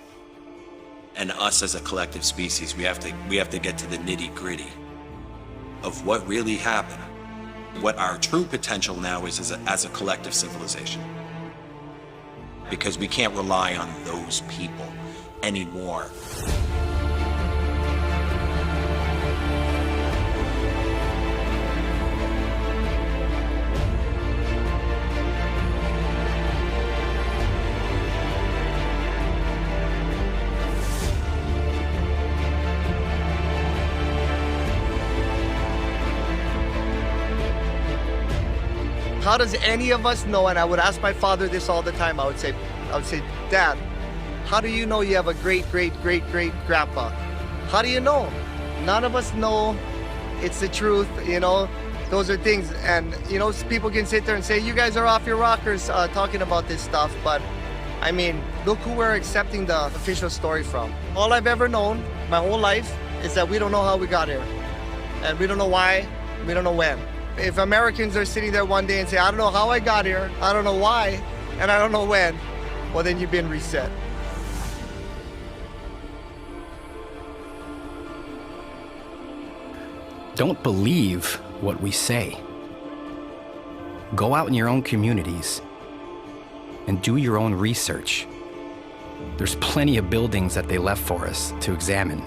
[SPEAKER 10] And us as a collective species, we have to get to the nitty-gritty of what really happened, what our true potential now is as a collective civilization. Because we can't rely on those people anymore.
[SPEAKER 9] How does any of us know? And I would ask my father this all the time. I would say, Dad, how do you know you have a great grandpa? How do you know? None of us know. It's the truth, those are things. And, people can sit there and say, you guys are off your rockers talking about this stuff. But I mean, look who we're accepting the official story from. All I've ever known my whole life is that we don't know how we got here. And we don't know why, we don't know when. If Americans are sitting there one day and say, I don't know how I got here, I don't know why, and I don't know when, well, then you've been reset.
[SPEAKER 1] Don't believe what we say. Go out in your own communities and do your own research. There's plenty of buildings that they left for us to examine.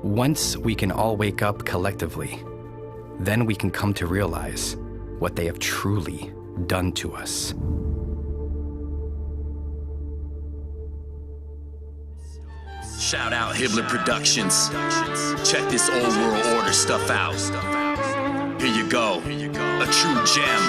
[SPEAKER 1] Once we can all wake up collectively, then we can come to realize what they have truly done to us.
[SPEAKER 13] Shout out Hibbler Productions. Check this old world order stuff out. Here you go. A true gem.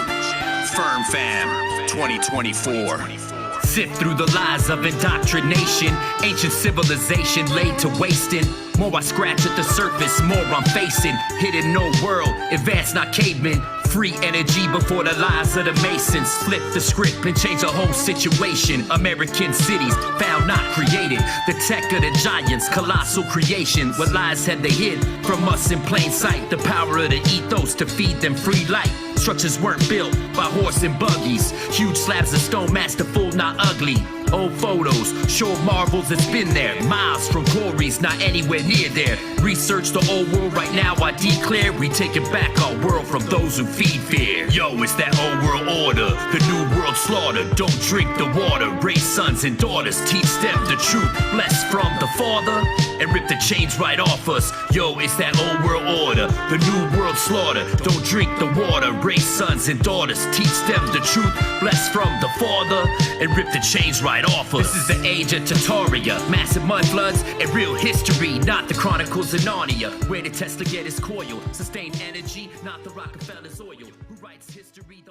[SPEAKER 13] Firm Fam 2024.
[SPEAKER 22] Sift through the lies of indoctrination, ancient civilization laid to wasting. More I scratch at the surface, more I'm facing. Hidden no world, advanced not cavemen. Free energy before the lies of the Masons. Flip the script and change the whole situation. American cities found not created. The tech of the giants, colossal creation. What lies had they hid from us in plain sight? The power of the ethos to feed them free light. Structures weren't built by horse and buggies. Huge slabs of stone, masterful, not ugly. Old photos, show marvels, it's been there. Miles from quarries, not anywhere near there. Research the old world right now, I declare we taking back our world from those who feed fear. Yo, it's that old world order, the new world slaughter. Don't drink the water, raise sons and daughters. Teach them the truth, blessed from the Father. And rip the chains right off us. Yo, it's that old world order, the new world slaughter. Don't drink the water, raise sons and daughters. Teach them the truth, blessed from the Father. And rip the chains right off us. This is the age of Tartaria, massive mud floods and real history, not the Chronicles of Narnia, where the Tesla get his coil, sustained energy, not the Rockefeller's oil. Who writes history?